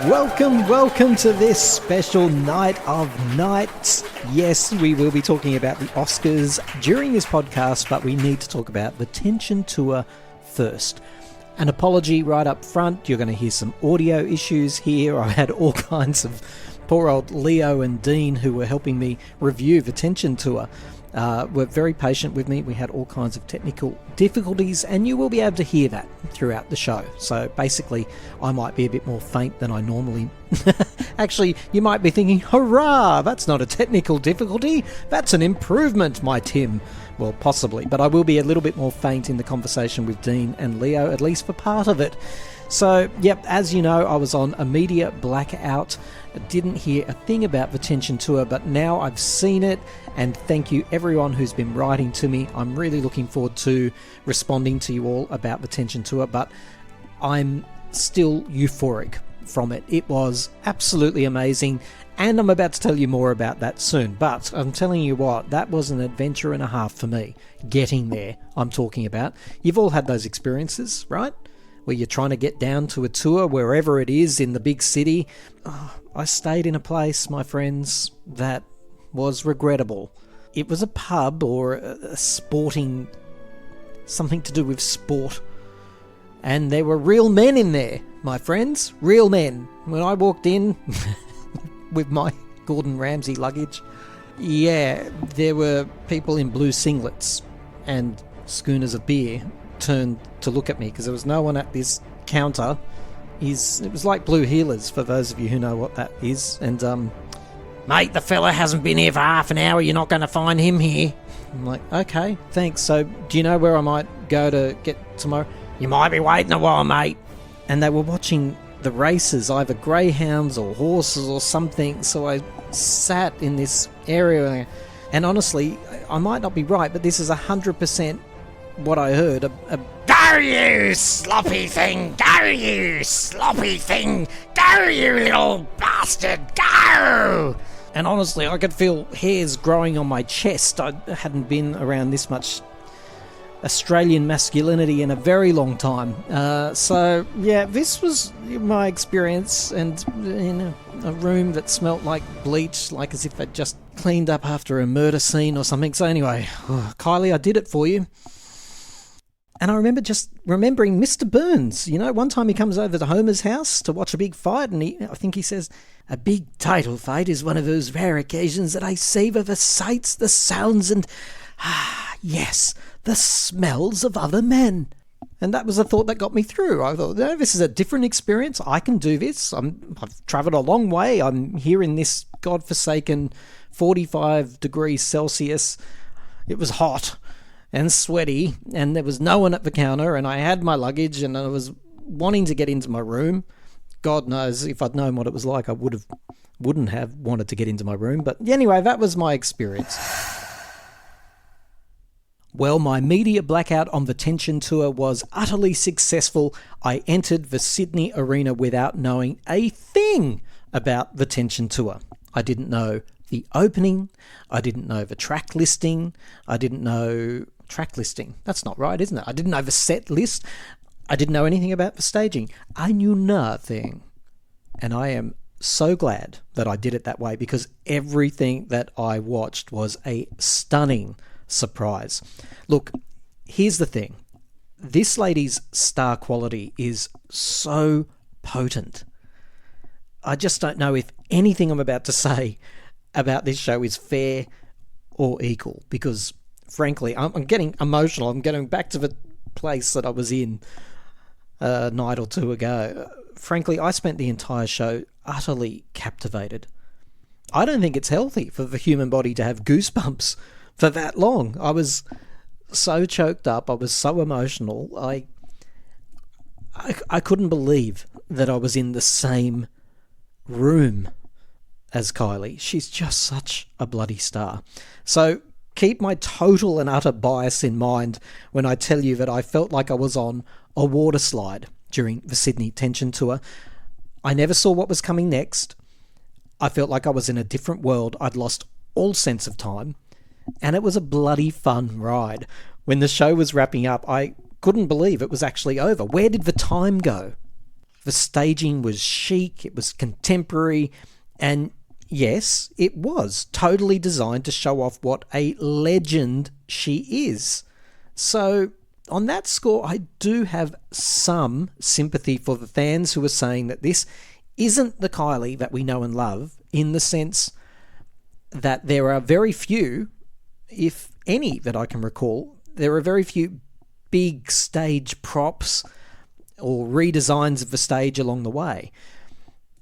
Welcome to this special night of nights. Yes, we will be talking about the Oscars during this podcast, but we need to talk about the Tension Tour first. An apology right up front. You're going to hear some audio issues here. I had all kinds of poor old Leo and Dean, who were helping me review the Tension Tour, were very patient with me. We had all kinds of technical difficulties, and you will be able to hear that throughout the show. So basically, I might be a bit more faint than I normally... Actually, you might be thinking, hurrah, that's not a technical difficulty, that's an improvement, my Tim. Well, possibly, but I will be a little bit more faint in the conversation with Dean and Leo, at least for part of it. So, yep, as you know, I was on a media blackout. I didn't hear a thing about the Tension Tour, but now I've seen it, and thank you everyone who's been writing to me. I'm really looking forward to responding to you all about the Tension Tour, but I'm still euphoric from it. It was absolutely amazing, and I'm about to tell you more about that soon. But I'm telling you what, that was an adventure and a half for me. Getting there, I'm talking about. You've all had those experiences, right? Where you're trying to get down to a tour, wherever it is in the big city. Oh, I stayed in a place, my friends, that was regrettable. It was a pub or a sporting... something to do with sport. And there were real men in there, my friends. Real men. When I walked in with my Gordon Ramsay luggage, yeah, there were people in blue singlets and schooners of beer turned to look at me because there was no one at this counter. It was like blue heelers, for those of you who know what that is. And, mate, the fella hasn't been here for half an hour. You're not going to find him here. I'm like, okay, thanks. So do you know where I might go to get tomorrow? You might be waiting a while, mate. And they were watching the races, either greyhounds or horses or something. So I sat in this area, and honestly, I might not be right, but this is 100% what I heard. Go, you sloppy thing! Go, you sloppy thing! Go, you little bastard! Go! And honestly, I could feel hairs growing on my chest. I hadn't been around this much Australian masculinity in a very long time. So, yeah, this was my experience, and in a room that smelt like bleach, like as if they'd just cleaned up after a murder scene or something. So anyway, Kylie, I did it for you. And I remember just remembering Mr. Burns. You know, one time he comes over to Homer's house to watch a big fight, and I think he says, "A big title fight is one of those rare occasions that I savour the sights, the sounds, and, yes, the smells of other men." And that was a thought that got me through. I thought, no, this is a different experience. I can do this. I've travelled a long way. I'm here in this godforsaken 45 degrees Celsius. It was hot and sweaty, and there was no one at the counter, and I had my luggage, and I was wanting to get into my room. God knows, if I'd known what it was like, I wouldn't have wanted to get into my room. But anyway, that was my experience. Well, my media blackout on the Tension Tour was utterly successful. I entered the Sydney Arena without knowing a thing about the Tension Tour. I didn't know the opening. I didn't know the track listing. I didn't know... track listing. That's not right, isn't it? I didn't know the set list. I didn't know anything about the staging. I knew nothing. And I am so glad that I did it that way, because everything that I watched was a stunning surprise. Look, here's the thing. This lady's star quality is so potent. I just don't know if anything I'm about to say about this show is fair or equal, because frankly, I'm getting emotional. I'm getting back to the place that I was in a night or two ago. Frankly, I spent the entire show utterly captivated. I don't think it's healthy for the human body to have goosebumps for that long. I was so choked up. I was so emotional. I couldn't believe that I was in the same room as Kylie. She's just such a bloody star. So keep my total and utter bias in mind when I tell you that I felt like I was on a water slide during the Sydney Tension Tour. I never saw what was coming next. I felt like I was in a different world. I'd lost all sense of time. And it was a bloody fun ride. When the show was wrapping up, I couldn't believe it was actually over. Where did the time go? The staging was chic, it was contemporary, and yes, it was totally designed to show off what a legend she is. So, on that score, I do have some sympathy for the fans who are saying that this isn't the Kylie that we know and love, in the sense that there are very few, if any that I can recall, there are very few big stage props or redesigns of the stage along the way.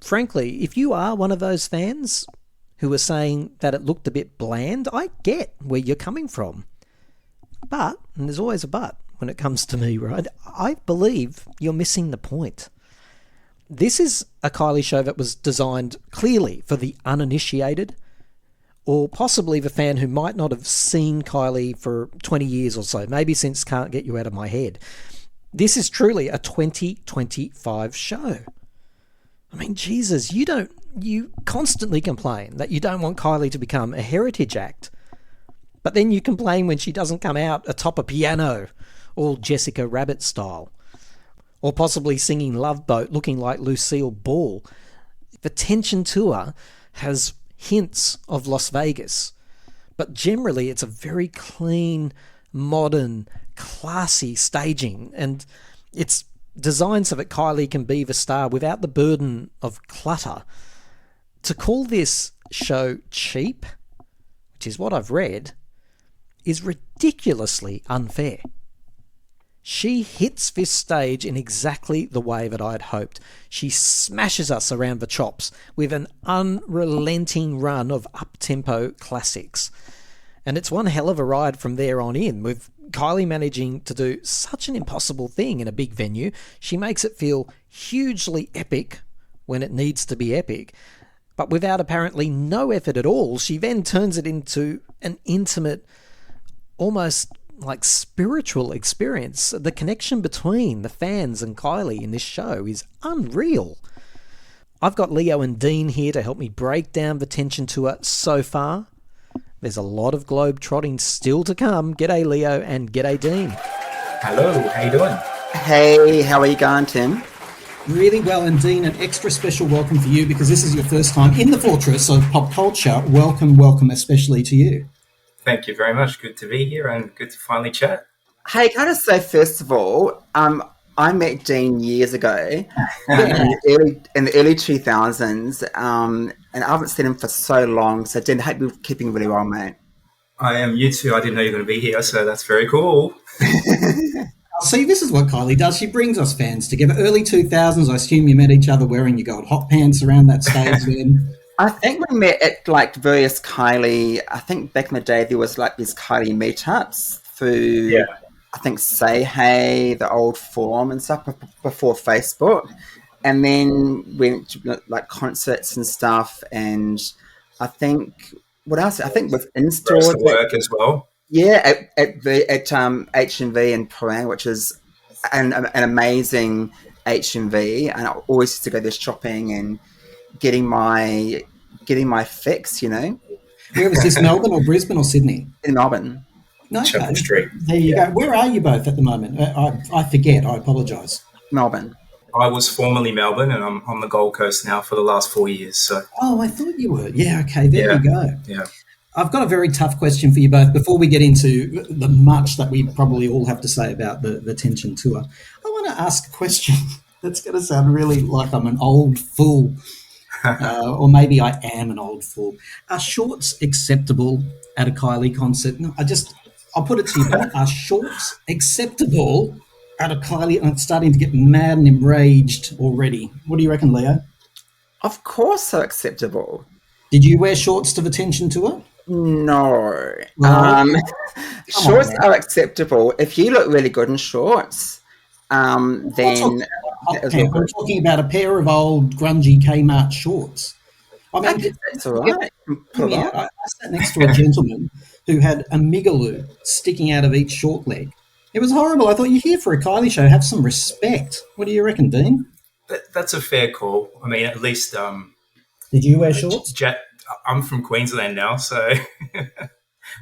Frankly, if you are one of those fans who are saying that it looked a bit bland, I get where you're coming from. But, and there's always a but when it comes to me, right? I believe you're missing the point. This is a Kylie show that was designed clearly for the uninitiated, or possibly the fan who might not have seen Kylie for 20 years or so, maybe since Can't Get You Out of My Head. This is truly a 2025 show. I mean, Jesus, you constantly complain that you don't want Kylie to become a heritage act, but then you complain when she doesn't come out atop a piano, all Jessica Rabbit style, or possibly singing Love Boat looking like Lucille Ball. The Tension Tour has hints of Las Vegas, but generally it's a very clean, modern, classy staging, and it's designed so that Kylie can be the star without the burden of clutter. To call this show cheap, which is what I've read, is ridiculously unfair. She hits this stage in exactly the way that I'd hoped. She smashes us around the chops with an unrelenting run of up-tempo classics. And it's one hell of a ride from there on in, with Kylie managing to do such an impossible thing in a big venue. She makes it feel hugely epic when it needs to be epic, but without apparently no effort at all. She then turns it into an intimate, almost like spiritual experience. The connection between the fans and Kylie in this show is unreal. I've got Leo and Dean here to help me break down the Tension Tour so far. There's a lot of globe trotting still to come. G'day Leo and g'day Dean. Hello, how you doing? Hey, how are you going, Tim? Really well, and Dean, an extra special welcome for you because this is your first time in the fortress of pop culture. Welcome especially to you. Thank you very much. Good to be here and good to finally chat. Hey, can I just say, first of all, I met Dean years ago in the early 2000s, and I haven't seen him for so long. So, Dean, I hope you're keeping really well, mate. I am. You too. I didn't know you were going to be here, so that's very cool. See, this is what Kylie does. She brings us fans together. Early 2000s, I assume you met each other wearing your gold hot pants around that stage then. I think we met at like various Kylie, I think back in the day there was like these Kylie meetups through, I think Say Hey, the old forum and stuff before Facebook. And then went to like concerts and stuff. And I think, what else? I think with in-store work as well. Yeah, at HMV in Prahran, which is an amazing HMV, and I always used to go there shopping and getting my fix, you know. Where was this, Melbourne or Brisbane or Sydney? In Melbourne. No, Chapel Street. There you go. Where are you both at the moment? I forget. I apologise. Melbourne. I was formerly Melbourne, and I'm on the Gold Coast now for the last 4 years. So. Oh, I thought you were. Yeah, okay, there you go. Yeah. I've got a very tough question for you both before we get into the much that we probably all have to say about the Tension Tour. I want to ask a question that's going to sound really like I'm an old fool, or maybe I am an old fool. Are shorts acceptable at a Kylie concert? No, I'll put it to you, both. Are shorts acceptable at a Kylie? I'm starting to get mad and enraged already. What do you reckon, Leo? Of course they're acceptable. Did you wear shorts to the Tension Tour? No. Well, shorts are acceptable. If you look really good in shorts, then... I'm talking about a pair of old grungy Kmart shorts. I mean, that's all right. I sat next to a gentleman who had a migaloo sticking out of each short leg. It was horrible. I thought, you're here for a Kylie show. Have some respect. What do you reckon, Dean? That's a fair call. I mean, at least... Did you wear shorts? I'm from Queensland now, so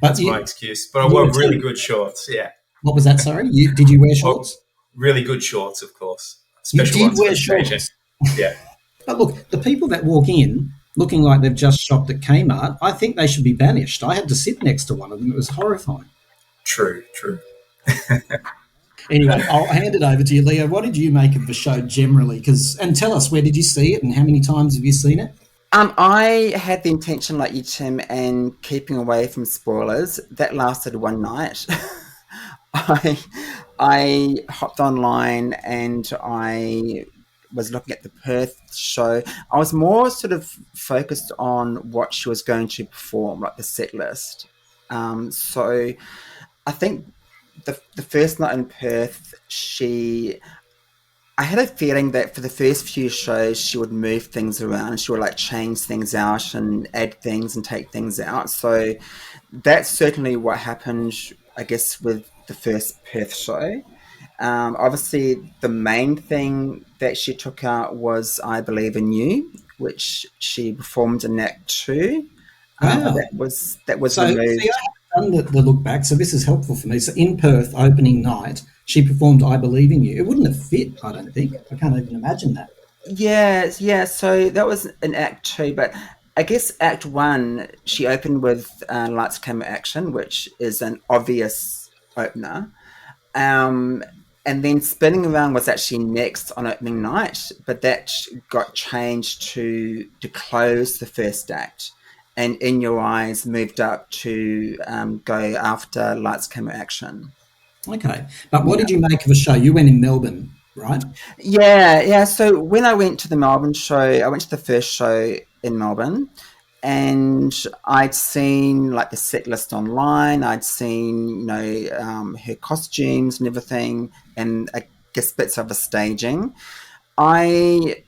that's my excuse. But I wore really good shorts, yeah. What was that, sorry? Did you wear shorts? Really good shorts, of course. You did wear shorts? Yeah. But look, the people that walk in looking like they've just shopped at Kmart, I think they should be banished. I had to sit next to one of them. It was horrifying. True. Anyway, I'll hand it over to you, Leo. What did you make of the show generally? And tell us, where did you see it and how many times have you seen it? I had the intention, like you, Tim, and keeping away from spoilers. That lasted one night. I hopped online and I was looking at the Perth show. I was more sort of focused on what she was going to perform, like the set list. So I think the first night in Perth, I had a feeling that for the first few shows, she would move things around. She would like change things out and add things and take things out. So that's certainly what happened, I guess, with the first Perth show. Obviously, the main thing that she took out was I Believe in You, which she performed in Act 2. Wow. That was So, removed. see, I haven't done the look back, so this is helpful for me. So in Perth, opening night, she performed I Believe in You. It wouldn't have fit, I don't think. I can't even imagine that. Yeah. So that was in Act 2, but I guess Act 1, she opened with Lights, Camera, Action, which is an obvious opener. And then Spinning Around was actually next on opening night, but that got changed to close the first act. And In Your Eyes moved up to go after Lights, Camera, Action. Okay. But what did you make of the show? You went in Melbourne, right? Yeah. So when I went to the Melbourne show, I went to the first show in Melbourne, and I'd seen like the set list online. I'd seen, her costumes and everything, and I guess bits of the staging. I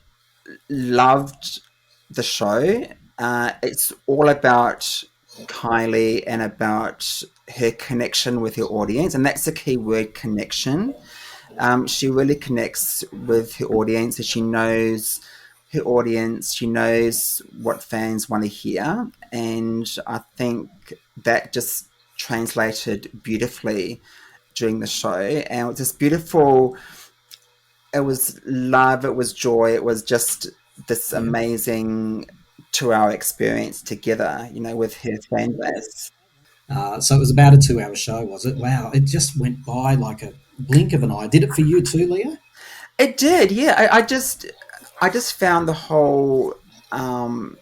loved the show. It's all about Kylie and about her connection with her audience, and that's the key word, connection. She really connects with her audience, and she knows her audience. She knows what fans want to hear, and I think that just translated beautifully during the show. And it was just beautiful. It was love. It was joy. It was just this amazing 2-hour experience together, with her fan base. So it was about a 2-hour show, was it? Wow, it just went by like a blink of an eye. Did it for you too, Leah? It did, yeah. I just found the whole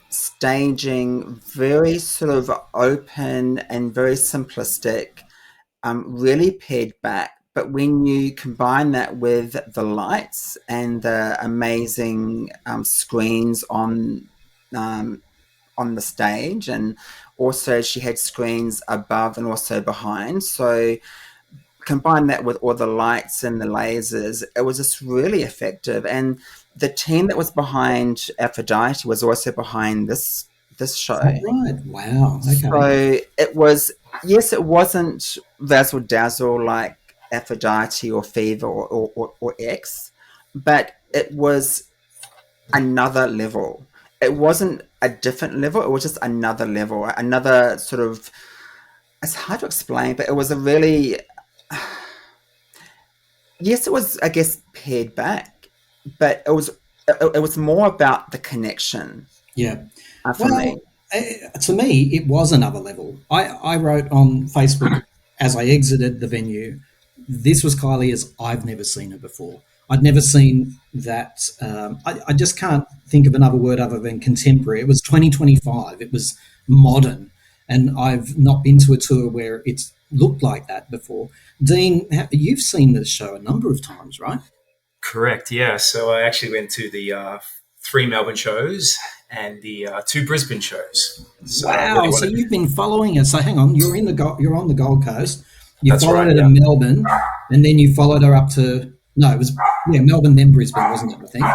staging very sort of open and very simplistic, really pared back. But when you combine that with the lights and the amazing screens on the stage, and also she had screens above and also behind, so combine that with all the lights and the lasers, it was just really effective. And the team that was behind Aphrodite was also behind this show. Right. Wow. Okay. So it was, yes, it wasn't razzle dazzle like Aphrodite or Fever or X, but it was another level. It wasn't a different level, it was just another level, another sort of, it's hard to explain, but it was a really, yes, it was, I guess, pared back, but it was more about the connection. Yeah. For me. To me, it was another level. I wrote on Facebook as I exited the venue, this was Kylie as I've never seen her before. I'd never seen that. I just can't think of another word other than contemporary. It was 2025. It was modern. And I've not been to a tour where it's looked like that before. Dean, you've seen this show a number of times, right? Correct, yeah. So I actually went to the 3 Melbourne shows and the 2 Brisbane shows. So wow! So you've been following it. So hang on, you're on the Gold Coast. You That's followed right, her to Melbourne, and then you followed her up to it was Melbourne then Brisbane, wasn't it? I think.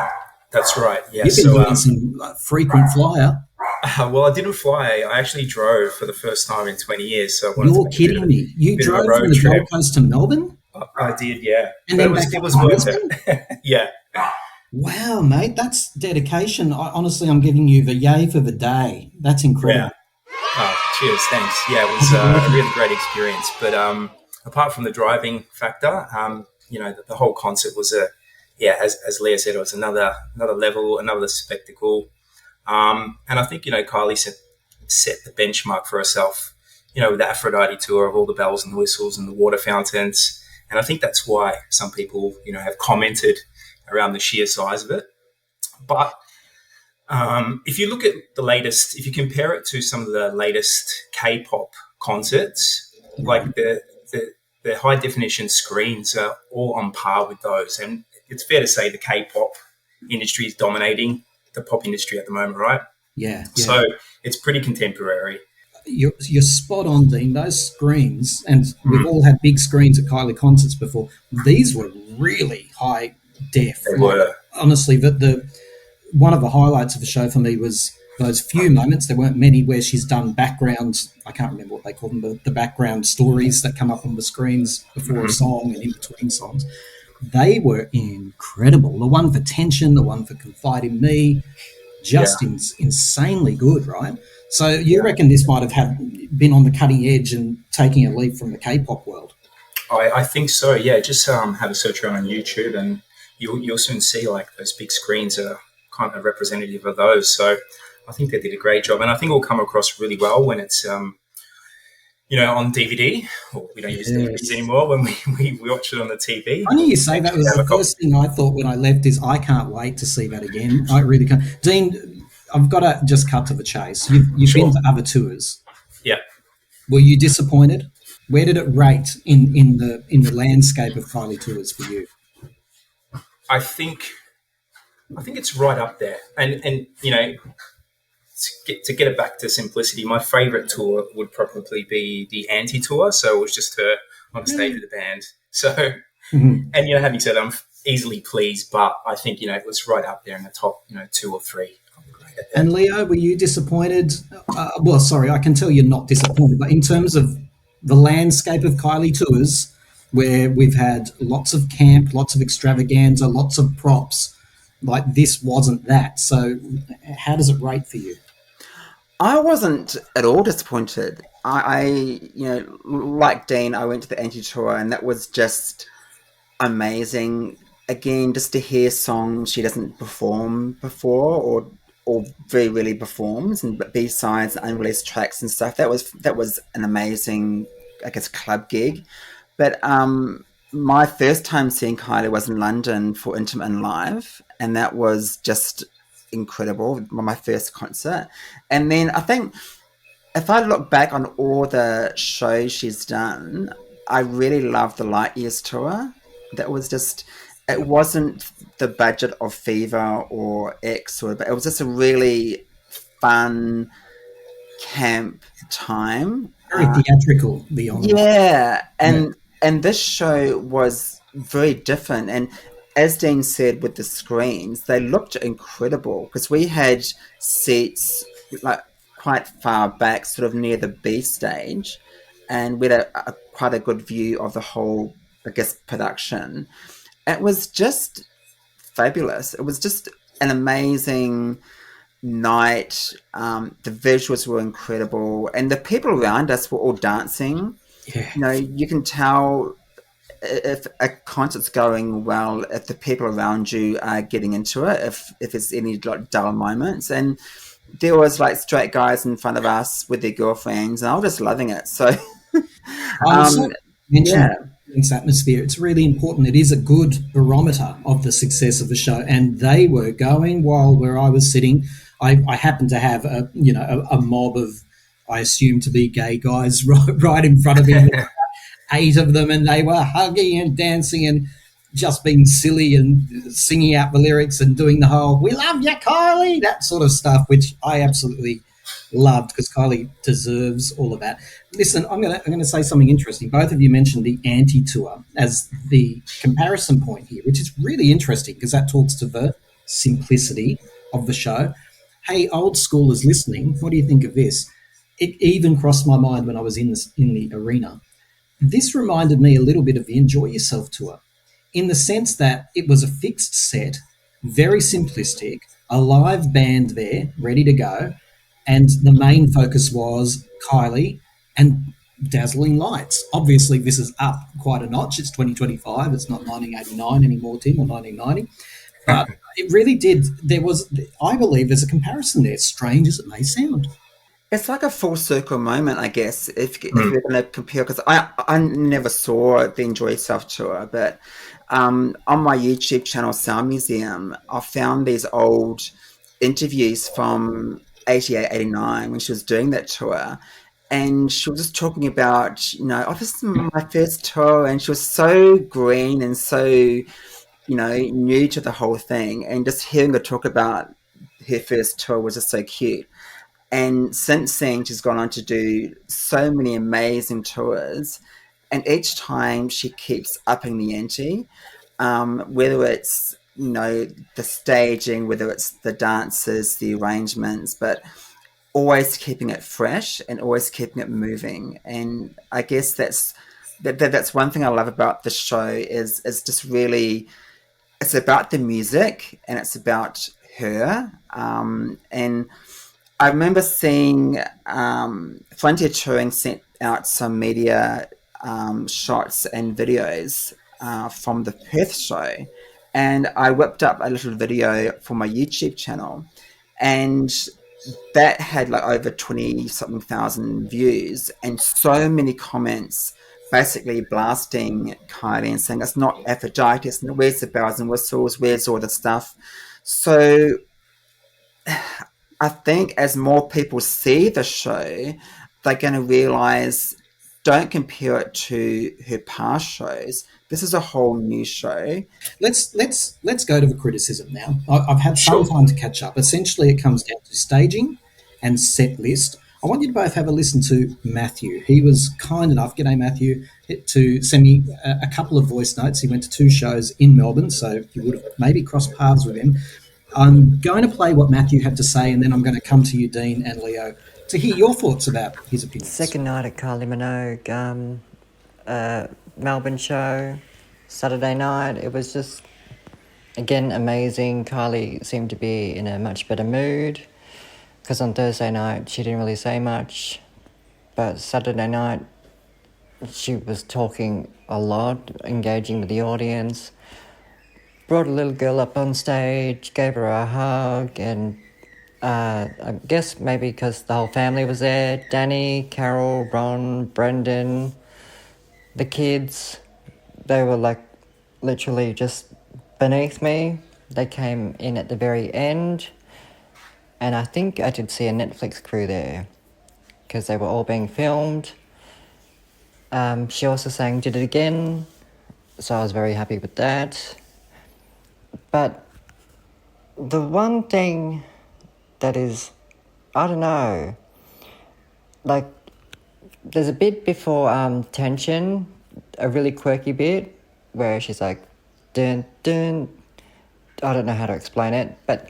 That's right. Yeah. You've been doing some frequent flyer. Well, I didn't fly. I actually drove for the first time in 20 years. So you're kidding me! You drove from the Gold Coast to Melbourne? I did, yeah. And then it was worth it. Yeah. Wow, mate, that's dedication. Honestly, I'm giving you the yay for the day. That's incredible. Yeah. Oh, cheers, thanks. Yeah, it was a really great experience. But apart from the driving factor, the whole concept was yeah, as Leah said, it was another level, another spectacle. And I think, Kylie set the benchmark for herself, with the Aphrodite tour of all the bells and the whistles and the water fountains. And I think that's why some people, have commented around the sheer size of it. But if you look at if you compare it to some of the latest K-pop concerts, like the high definition screens are all on par with those. And it's fair to say the K-pop industry is dominating the pop industry at the moment, right? Yeah. So it's pretty contemporary. You're spot on, Dean. Those screens, and we've all had big screens at Kylie concerts before. These were really high def. They were. Honestly, the one of the highlights of the show for me was those few moments. There weren't many where she's done backgrounds. I can't remember what they call them, but the background stories that come up on the screens before a song and in between songs. They were incredible. The one for Tension, the one for Confide in Me, just insanely good, right? So you reckon this might have been on the cutting edge and taking a leap from the K-pop world? I think so, yeah. Just have a search around on YouTube and you'll soon see like those big screens are kind of representative of those. So I think they did a great job. And I think it will come across really well when it's, on DVD. Or we don't use DVDs anymore when we watch it on the TV. Funny you say that. Was the first thing I thought when I left is I can't wait to see that again. I really can't. Dean, I've got to just cut to the chase. You've been to other tours. Yeah. Were you disappointed? Where did it rate in the landscape of Kylie tours for you? I think it's right up there. And to get it back to simplicity, my favourite tour would probably be the Anti tour. So it was just her on the stage with the band. So, and having said I'm easily pleased, but I think it was right up there in the top 2 or 3. And Leo, were you disappointed? Well, sorry, I can tell you're not disappointed, but in terms of the landscape of Kylie tours, where we've had lots of camp, lots of extravaganza, lots of props, like this wasn't that. So how does it rate for you? I wasn't at all disappointed. I like Dean, I went to the Anti Tour and that was just amazing. Again, just to hear songs she doesn't perform before or very rarely performs, and B-sides, unreleased tracks and stuff. That was an amazing, I guess, club gig. But my first time seeing Kylie was in London for Intimate and Live, and that was just incredible. My first concert. And then I think if I look back on all the shows she's done, I really love the Light Years tour. That was just, it wasn't the budget of Fever or X, but it was just a really fun camp time. Very theatrical, the honor. Yeah, and this show was very different. And as Dean said, with the screens, they looked incredible because we had seats like quite far back, sort of near the B stage, and we had quite a good view of the whole, I guess, production. It was just fabulous. It was just an amazing night. The visuals were incredible, and the people around us were all dancing. Yeah. You can tell if a concert's going well if the people around you are getting into it. If there's any like dull moments, and there was like straight guys in front of us with their girlfriends, and I was just loving it. So, Its atmosphere. It's really important. It is a good barometer of the success of the show, and they were going while where I was sitting. I happened to have a mob of, I assume to be gay guys right in front of me, 8 of them, and they were hugging and dancing and just being silly and singing out the lyrics and doing the whole "We love you, Kylie," that sort of stuff, which I absolutely loved because Kylie deserves all of that. Listen, I'm gonna say something interesting. Both of you mentioned the Anti Tour as the comparison point here, which is really interesting because that talks to the simplicity of the show. Hey, old schoolers listening, what do you think of this? It even crossed my mind when I was in the arena. This reminded me a little bit of the Enjoy Yourself tour, in the sense that it was a fixed set, very simplistic, a live band there, ready to go, and the main focus was Kylie, and dazzling lights. Obviously, this is up quite a notch. It's 2025. It's not 1989 anymore, Tim, or 1990. But it really did. There was, I believe, there's a comparison there, strange as it may sound. It's like a full circle moment, I guess, if we're going to compare, because I never saw the Enjoy Yourself tour, but on my YouTube channel, Sound Museum, I found these old interviews from 88, 89 when she was doing that tour. And she was just talking about, oh, this is my first tour. And she was so green and so, new to the whole thing. And just hearing her talk about her first tour was just so cute. And since then, she's gone on to do so many amazing tours. And each time she keeps upping the ante, whether it's, the staging, whether it's the dances, the arrangements, but always keeping it fresh and always keeping it moving. And I guess that's one thing I love about the show is just really, it's about the music and it's about her. And I remember seeing Frontier Touring sent out some media shots and videos from the Perth show. And I whipped up a little video for my YouTube channel. And that had like over 20-something thousand views and so many comments basically blasting Kylie and saying, it's not Aphrodite, where's the bells and whistles, where's all the stuff? So I think as more people see the show, they're going to realise, don't compare it to her past shows. This is a whole new show. Let's go to the criticism now. I've had some time to catch up. Essentially, it comes down to staging and set list. I want you to both have a listen to Matthew. He was kind enough, g'day Matthew, to send me a couple of voice notes. He went to 2 shows in Melbourne, so you would have maybe crossed paths with him. I'm going to play what Matthew had to say, and then I'm going to come to you, Dean and Leo, to hear your thoughts about his opinions. Second night at Kylie Minogue, Melbourne show, Saturday night. It was just, again, amazing. Kylie seemed to be in a much better mood because on Thursday night she didn't really say much, but Saturday night she was talking a lot, engaging with the audience. Brought a little girl up on stage, gave her a hug, and I guess maybe because the whole family was there, Danny, Carol, Ron, Brendan, the kids, they were like literally just beneath me. They came in at the very end, and I think I did see a Netflix crew there because they were all being filmed. She also sang Did It Again, so I was very happy with that. But the one thing that is, I don't know, like there's a bit before Tension, a really quirky bit where she's like, dun, dun. I don't know how to explain it, but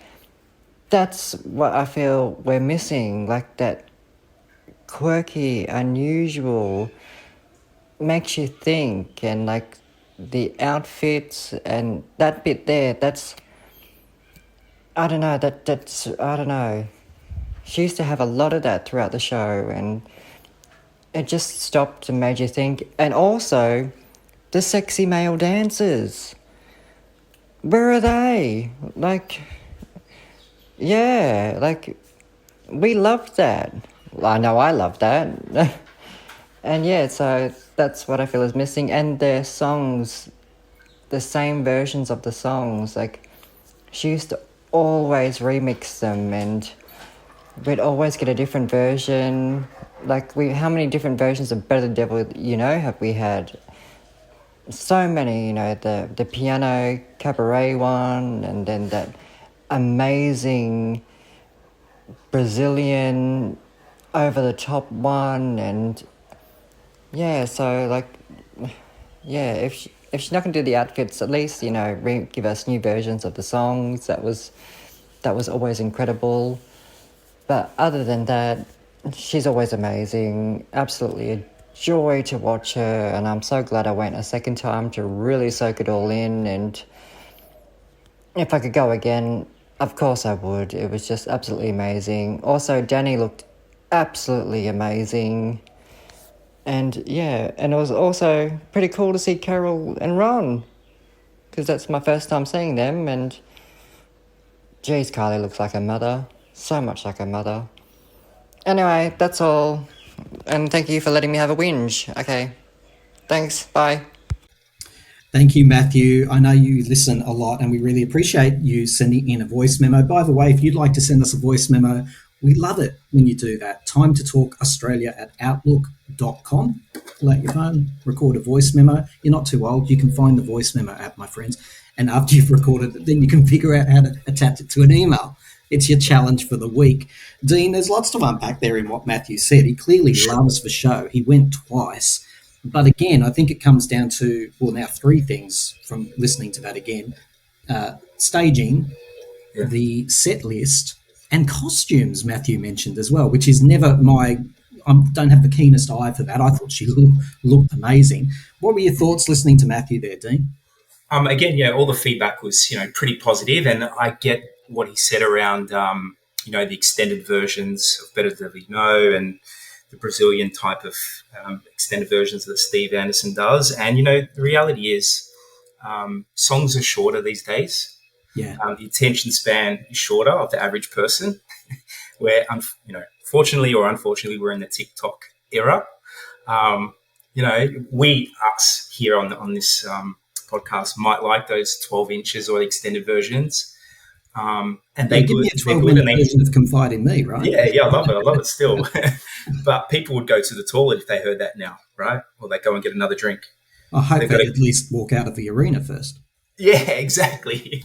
that's what I feel we're missing, like that quirky, unusual, makes you think, and like the outfits and that bit there, that's, I don't know, that's, I don't know. She used to have a lot of that throughout the show, and it just stopped and made you think. And also, the sexy male dancers. Where are they? Like, yeah, like, we loved that. Well, I know I loved that. And yeah, so that's what I feel is missing. And their songs, the same versions of the songs, like, she used to always remix them, and we'd always get a different version. Like, how many different versions of Better the Devil, have we had? So many, the piano cabaret one, and then that amazing Brazilian over-the-top one, and yeah, so, like, yeah, if she's not going to do the outfits, at least, give us new versions of the songs. That was always incredible. But other than that, she's always amazing. Absolutely a joy to watch her, and I'm so glad I went a second time to really soak it all in. And if I could go again, of course I would. It was just absolutely amazing. Also, Danny looked absolutely amazing. And yeah, and it was also pretty cool to see Carol and Ron, because that's my first time seeing them, and geez, Kylie looks like her mother. So much like her mother. Anyway, that's all. And thank you for letting me have a whinge. Okay. Thanks. Bye. Thank you, Matthew. I know you listen a lot and we really appreciate you sending in a voice memo. By the way, if you'd like to send us a voice memo, we love it when you do that. Time to talk Australia at outlook.com. Pull out your phone, record a voice memo. You're not too old. You can find the voice memo app, my friends. And after you've recorded it, then you can figure out how to attach it to an email. It's your challenge for the week. Dean, there's lots to unpack there in what Matthew said. He clearly loves the show. He went twice. But again, I think it comes down to, well, now three things from listening to that again. Staging, the set list, and costumes, Matthew mentioned as well, which is never I don't have the keenest eye for that. I thought she looked amazing. What were your thoughts listening to Matthew there, Dean? Again, all the feedback was, pretty positive, and I get what he said around, the extended versions of Better Than We Know and the Brazilian type of extended versions that Steve Anderson does. And, the reality is songs are shorter these days. Yeah. The attention span is shorter of the average person, where, fortunately or unfortunately, we're in the TikTok era. Us here on this podcast might like those 12 inches or the extended versions. And they give me a 12-minute version of Confide in Me, right? Yeah, I love it still. But people would go to the toilet if they heard that now, right? Or they go and get another drink. I hope they at least walk out of the arena first. Yeah, exactly.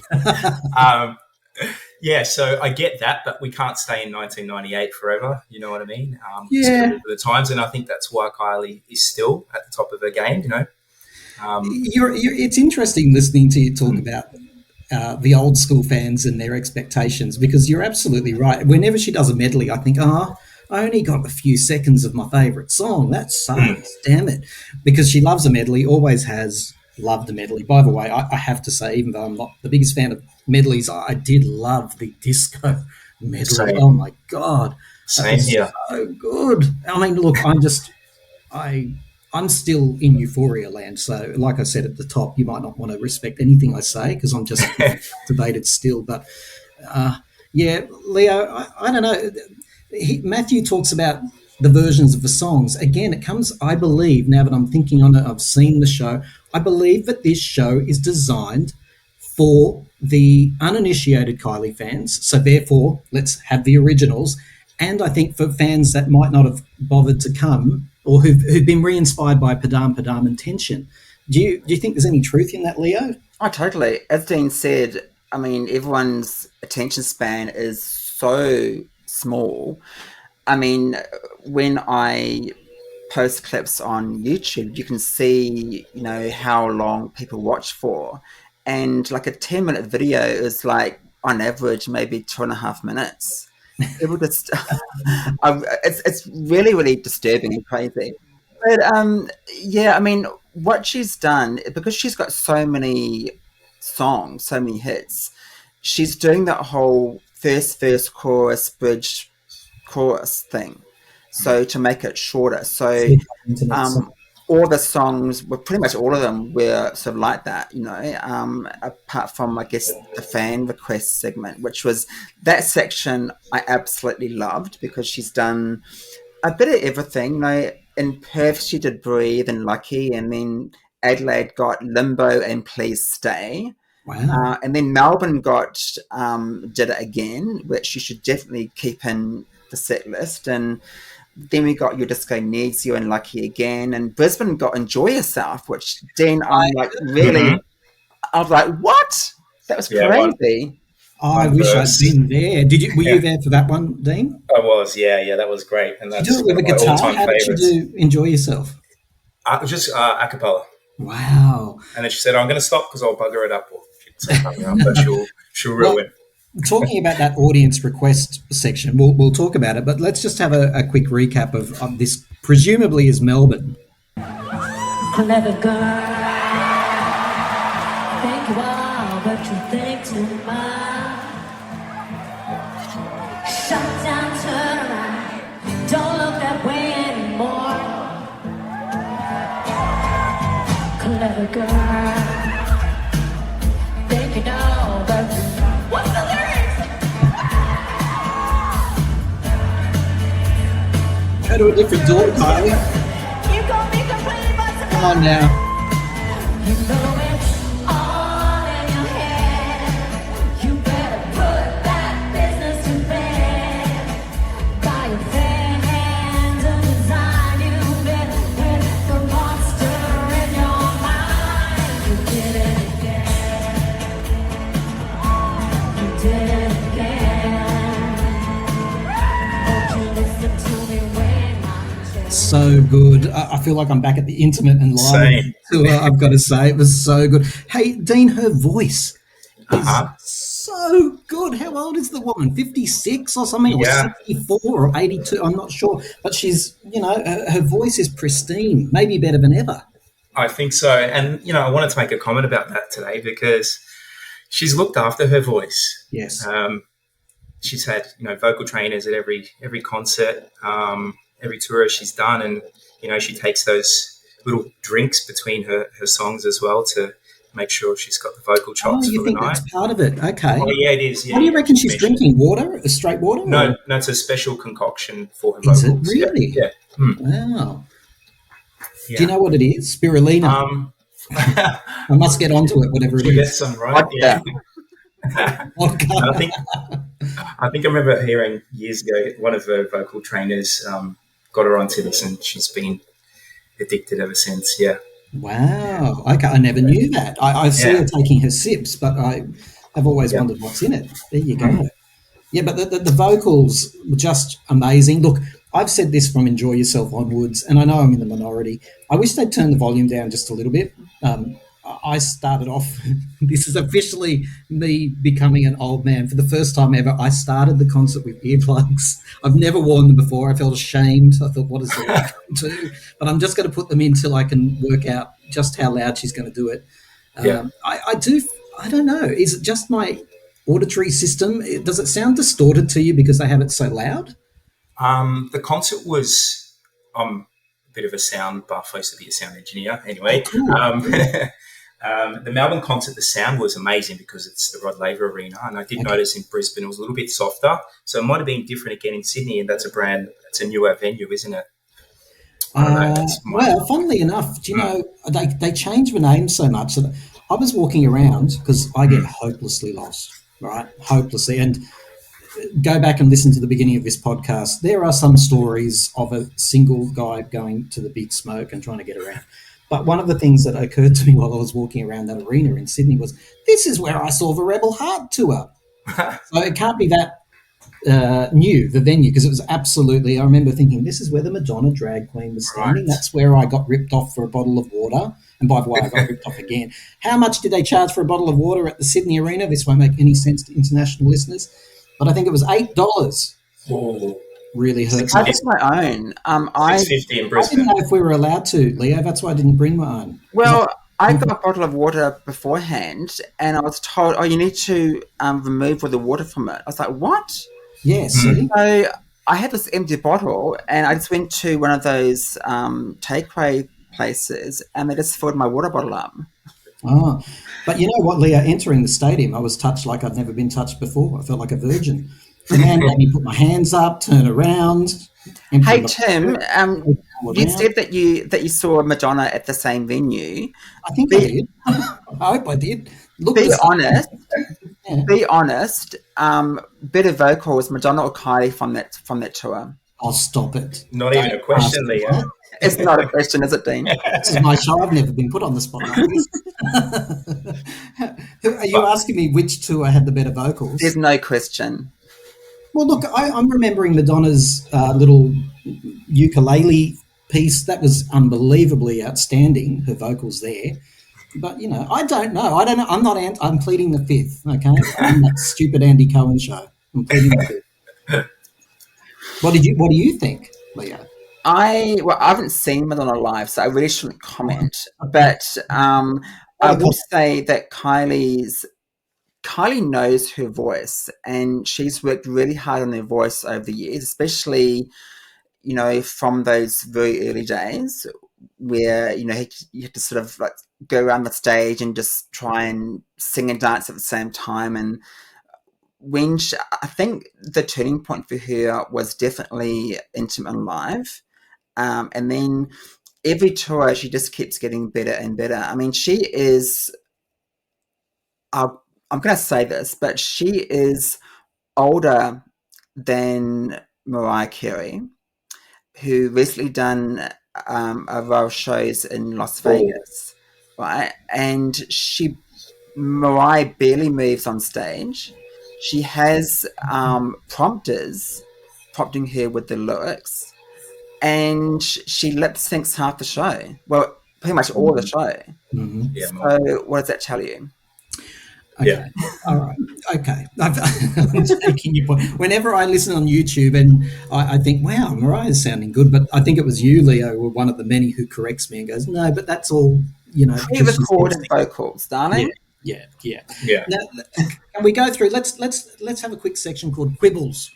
So I get that, but we can't stay in 1998 forever. You know what I mean? The times, and I think that's why Kylie is still at the top of her game. It's interesting listening to you talk about the old school fans and their expectations, because you're absolutely right. Whenever she does a medley, I think, I only got a few seconds of my favourite song. That sucks, damn it. Because she loves a medley, always has loved a medley. By the way, I have to say, even though I'm not the biggest fan of medleys, I did love the disco medley. Same. Oh, my God. Same here. So good. I mean, look, I'm still in euphoria land. So like I said at the top, you might not want to respect anything I say because I'm just debated still. But, Leo, I don't know. Matthew talks about the versions of the songs. Again, it comes, I believe, now that I'm thinking on it, I've seen the show, I believe that this show is designed for the uninitiated Kylie fans. So therefore, let's have the originals. And I think for fans that might not have bothered to come or who've been re-inspired by Padam Padam and Tension. Do you think there's any truth in that, Leo? Oh, totally. As Dean said, I mean, everyone's attention span is so small. I mean, when I post clips on YouTube, you can see, how long people watch for. And like a 10-minute video is like, on average, maybe 2.5 minutes. People just, it's really, really disturbing and crazy. But I mean, what she's done, because she's got so many songs, so many hits, she's doing that whole first chorus, bridge, chorus thing. So to make it shorter. So all the songs were pretty much all of them were sort of like that, apart from, I guess, the fan request segment, which was that section I absolutely loved because she's done a bit of everything. In Perth, she did Breathe and Lucky, and then Adelaide got Limbo and Please Stay. Wow. And then Melbourne got Did It Again, which you should definitely keep in the set list. And then we got Your Disco Needs You and Lucky Again. And Brisbane got Enjoy Yourself, which then I'm like, really, I was like, what? That was crazy. I wish I'd been there. Were you there for that one, Dean? I was, yeah, that was great. And that's you do it with a guitar. How did you do Enjoy Yourself? Just a cappella. Wow. And then she said, I'm going to stop because I'll bugger it up. Or but she'll ruin it. Talking about that audience request section, we'll talk about it, but let's just have a quick recap of this. Presumably is Melbourne. Clever girl, think you are, but you think too much. Shut down, turn around, don't look that way anymore. other girl. Think you know, but what's the lyrics? Go to a different door, Kylie. You gon' be completely by surprise. Come on now. You know it's all in your head. You better put that business to bed. By your fair hands and design you met with the monster in your mind. You did it again. You did it again. Won't you listen to me when I say So good. I feel like I'm back at the intimate and live Same. tour, I've got to say. It was so good. Hey, Dean, her voice is so good. How old is the woman? 56 or something? Yeah. Or 64 or 82? I'm not sure. But she's, her voice is pristine, maybe better than ever. I think so. And, I wanted to make a comment about that today because she's looked after her voice. Yes. She's had, vocal trainers at every concert, every tour she's done. And, she takes those little drinks between her songs as well to make sure she's got the vocal chops you for the think night. that's part of it? Okay. Oh, yeah, it is. Yeah, What do you reckon she's Special. drinking? Water? Straight water? No, it's a special concoction for her Is it vocals. really? Yeah. Mm. Wow. Yeah. Do you know what it is? Spirulina. I must get onto it, whatever it You get is. some right. Yeah. Vodka. I think I remember hearing years ago one of her vocal trainers got her onto this, and she's been addicted ever since. Yeah. Wow. Okay, I never knew that. I see her taking her sips, but I have always wondered what's in it. There you go. Yeah, but the vocals were just amazing. Look, I've said this from Enjoy Yourself onwards, and I know I'm in the minority. I wish they'd turn the volume down just a little bit. I started off, this is officially me becoming an old man. For the first time ever, I started the concert with earplugs. I've never worn them before. I felt ashamed. I thought, what is it to? But I'm just going to put them in till I can work out just how loud she's going to do it. I don't know. Is it just my auditory system? Does it sound distorted to you because they have it so loud? The concert was a bit of a sound buff. I used to be a sound engineer anyway. Oh, cool. The Melbourne concert, the sound was amazing because it's the Rod Laver Arena, and I did notice in Brisbane it was a little bit softer, so it might have been different again in Sydney, and that's a newer venue, isn't it? Well, funnily enough, do you know, they changed the name so much that I was walking around because I get hopelessly lost, right? Hopelessly. And go back and listen to the beginning of this podcast. There are some stories of a single guy going to the Big Smoke and trying to get around. But one of the things that occurred to me while I was walking around that arena in Sydney was, this is where I saw the Rebel Heart tour. So it can't be that new, the venue, because it was absolutely, I remember thinking, this is where the Madonna drag queen was standing. Right. That's where I got ripped off for a bottle of water. And by the way, I got ripped off again. How much did they charge for a bottle of water at the Sydney Arena? This won't make any sense to international listeners. But I think it was $8. Oh. Really hurts. I just my own. $6.50 in Brisbane. I didn't know if we were allowed to, Leo. That's why I didn't bring my own. Well, I got a bottle of water beforehand, and I was told, "Oh, you need to remove all the water from it." I was like, "What?" Yes. So I had this empty bottle, and I just went to one of those takeaway places, and they just filled my water bottle up. Oh, but you know what, Leo? Entering the stadium, I was touched like I'd never been touched before. I felt like a virgin. The man made me put my hands up, turn around. Hey Tim, you said that you saw Madonna at the same venue. I think I did. I hope I did. Be honest. Yeah. Be honest. Better vocals, Madonna or Kylie from that tour? I'll stop it. Not even a question, Leo. It's not a question, is it, Dean? This is my show. I've never been put on the spot like this. Are you asking me which tour had the better vocals? There's no question. Well, look, I'm remembering Madonna's little ukulele piece. That was unbelievably outstanding, her vocals there. But, you know, I don't know. I'm pleading the fifth, okay? I'm that stupid Andy Cohen show. I'm pleading the fifth. What do you think, Leo? I haven't seen Madonna live, so I really shouldn't comment. But I will say that Kylie knows her voice, and she's worked really hard on her voice over the years, especially from those very early days where, you had to sort of like go around the stage and just try and sing and dance at the same time. And I think the turning point for her was definitely Intimate and Live. And then every tour, she just keeps getting better and better. I mean, she is, I'm going to say this, but she is older than Mariah Carey, who recently done a row of shows in Las Vegas, right? And Mariah barely moves on stage. She has prompters prompting her with the lyrics, and she lip syncs half the show. Well, pretty much all the show. Mm-hmm. Yeah, So what does that tell you? Okay. Yeah. All right. Okay. I'm taking your point. Whenever I listen on YouTube and I think, wow, Mariah's sounding good, but I think it was you, Leo, were one of the many who corrects me and goes, no, but that's all, Pre-recorded vocals, darling. Yeah. Yeah. Now, can we go through? Let's have a quick section called quibbles.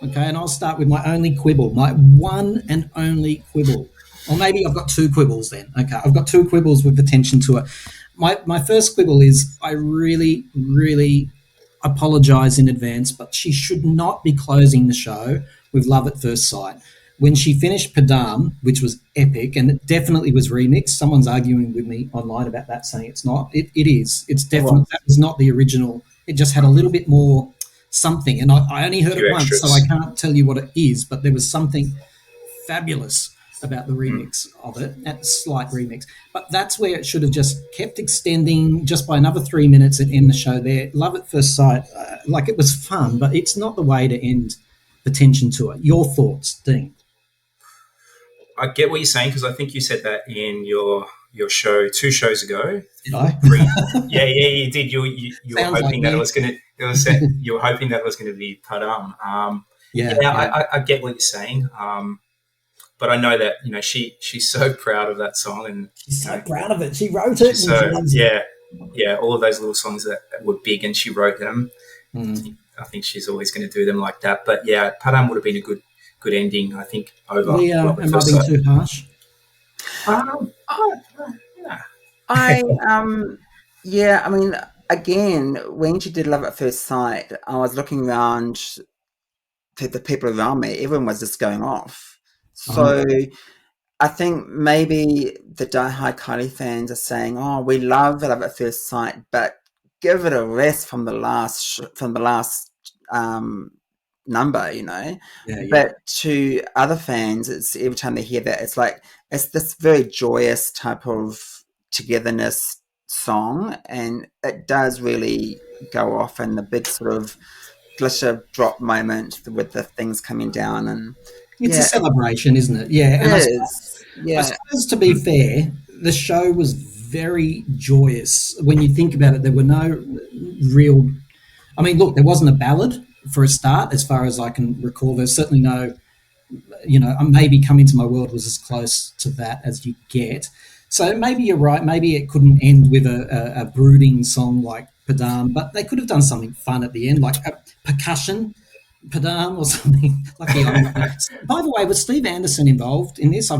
Okay, and I'll start with my only quibble, my one and only quibble. Or maybe I've got two quibbles then. Okay, I've got two quibbles with the Tension Tour. My first quibble is I really, really apologise in advance, but she should not be closing the show with Love at First Sight. When she finished Padam, which was epic, and it definitely was remixed, someone's arguing with me online about that, saying it's not. It is. It's definitely, that was not the original. It just had a little bit more something, and I only heard it once, so I can't tell you what it is, but there was something fabulous about the remix of it, that slight remix. But that's where it should have just kept extending just by another 3 minutes and end the show there. Love at First Sight, it was fun, but it's not the way to end the Tension Tour. Your thoughts, Dean? I get what you're saying, because I think you said that in your show 2 shows ago. Did I? Yeah, you did. You were hoping that it was going to. You were hoping that it was going to be Padam. I get what you're saying. But I know that she's so proud of that song, and she's so proud of it. She wrote it. All of those little songs that were big, and she wrote them. I think she's always going to do them like that. But yeah, Padam would have been a good ending. I think over. Am I being too harsh? I mean, again, when she did Love at First Sight, I was looking around to the people around me. Everyone was just going off. So I think maybe the die-hard Kylie fans are saying, "Oh, we love Love at First Sight, but give it a rest from the last number," But to other fans, it's every time they hear that, it's this very joyous type of togetherness song, and it does really go off in the big sort of glitter drop moment with the things coming down, and it's a celebration, isn't it? Yeah, and it is. I suppose, to be fair, the show was very joyous. When you think about it, there were no real. I mean, look, there wasn't a ballad for a start, as far as I can recall. There's certainly no, maybe Come Into My World was as close to that as you get. So maybe you're right. Maybe it couldn't end with a brooding song like Padam, but they could have done something fun at the end, like a percussion Padam or something. By the way, was Steve Anderson involved in this?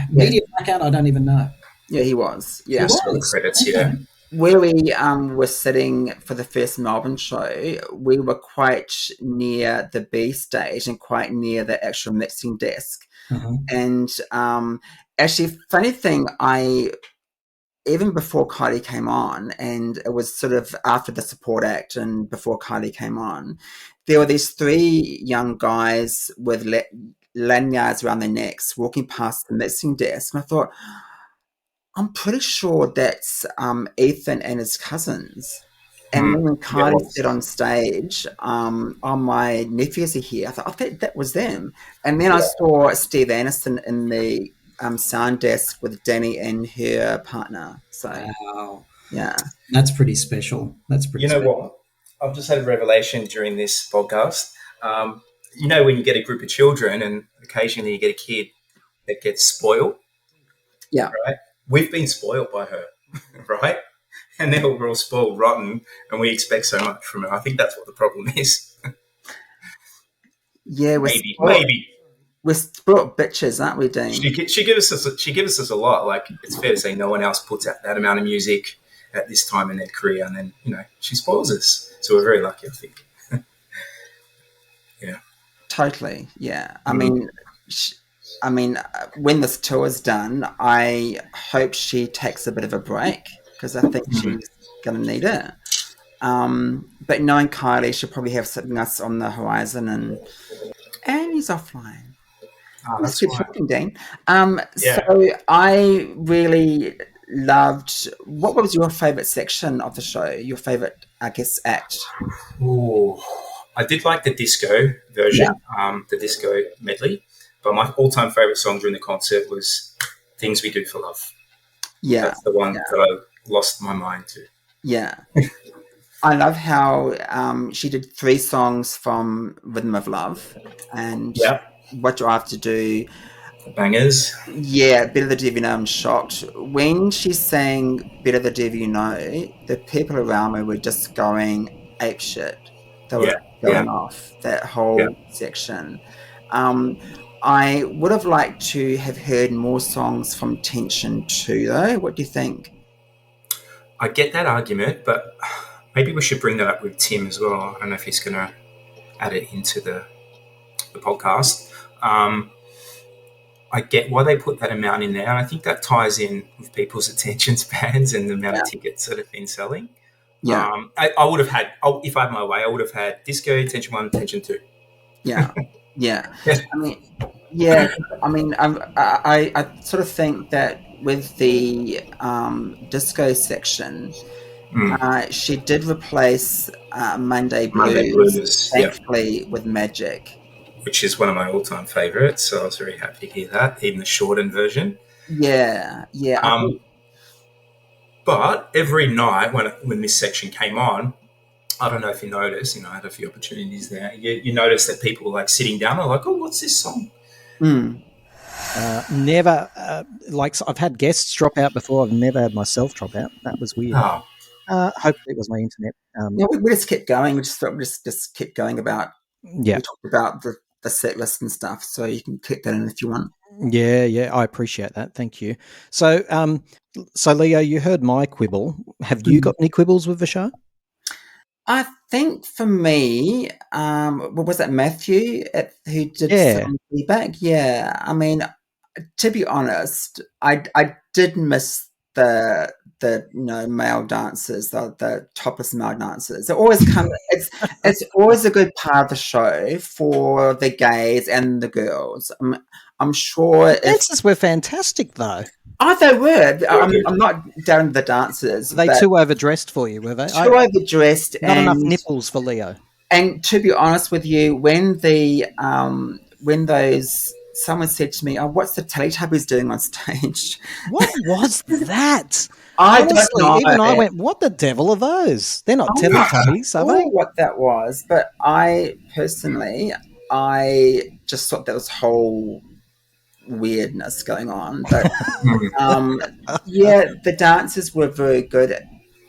Media blackout, I don't even know. Yeah, he was. Yeah, credits. Okay. Yeah. Where we were sitting for the first Melbourne show, we were quite near the B stage and quite near the actual mixing desk. And actually, funny thing, even before Kylie came on, and it was sort of after the support act and before Kylie came on, there were these 3 young guys with lanyards around their necks walking past the mixing desk. And I thought, I'm pretty sure that's Ethan and his cousins. And then when Kylie said on stage, my nephews are here, I thought, I think that was them. And then I saw Steve Anderson in the sound desk with Danny and her partner. So, wow. Yeah. That's pretty special. You know what? I've just had a revelation during this podcast. When you get a group of children and occasionally you get a kid that gets spoiled. Yeah. Right? We've been spoiled by her, right? And now we're all spoiled rotten and we expect so much from her. I think that's what the problem is. Yeah, maybe. We're spoiled bitches, aren't we, Dean? She gives us a lot. Like, it's fair to say no one else puts out that amount of music at this time in their career, and then she spoils us. So we're very lucky, I think. Yeah, Totally. Yeah. I mean, when this tour is done, I hope she takes a bit of a break because I think she's going to need it. But knowing Kylie, she'll probably have something else on the horizon, and he's offline. Let's keep talking, Dean. So I really loved. What was your favourite section of the show? Your favourite, I guess, act? Ooh, I did like the disco version, the disco medley. But my all-time favourite song during the concert was "Things We Do for Love." Yeah, that's the one that I lost my mind to. Yeah. I love how she did 3 songs from Rhythm of Love and What Do I Have to Do. Bangers. Yeah, Better the Devil You Know. I'm shocked. When she sang Better the Devil You Know, the people around me were just going apeshit. They were going off that whole section. I would have liked to have heard more songs from Tension 2, though. What do you think? I get that argument, but maybe we should bring that up with Tim as well. I don't know if he's going to add it into the podcast. I get why they put that amount in there, and I think that ties in with people's attention spans and the amount of tickets that have been selling. Yeah. I would have had, if I had my way, I would have had Disco, Tension 1, Tension 2. Yeah. Yeah. I sort of think that with the disco section, she did replace Monday Blues, thankfully, with Magic. Which is one of my all-time favourites, so I was very happy to hear that, even the shortened version. Yeah. But every night when this section came on, I don't know if you noticed, I had a few opportunities there. You notice that people were like sitting down, they're like, "Oh, what's this song?" Never, I've had guests drop out before. I've never had myself drop out. That was weird. Hopefully it was my internet. We just kept going. We just kept going about. We talked about the set list and stuff, so you can click that in if you want. Yeah, I appreciate that. Thank you. So, Leo, you heard my quibble. Have you got any quibbles with the show? I think for me, what was that, Matthew, who did some feedback? Yeah, I mean, to be honest, I did miss the male dancers, the topless male dancers. It always come. It's always a good part of the show for the gays and the girls. I'm sure dances were fantastic, though. Oh, they were. I'm not down to the dancers. Were they too overdressed for you, were they? Too overdressed. Not enough nipples for Leo. And to be honest with you, when someone said to me, "Oh, what's the Teletubbies doing on stage?" What was that? Honestly, don't know. Even I went, "What the devil are those? They're not Teletubbies, are they?" What that was, but I personally, just thought there was whole weirdness going on. But the dances were very good.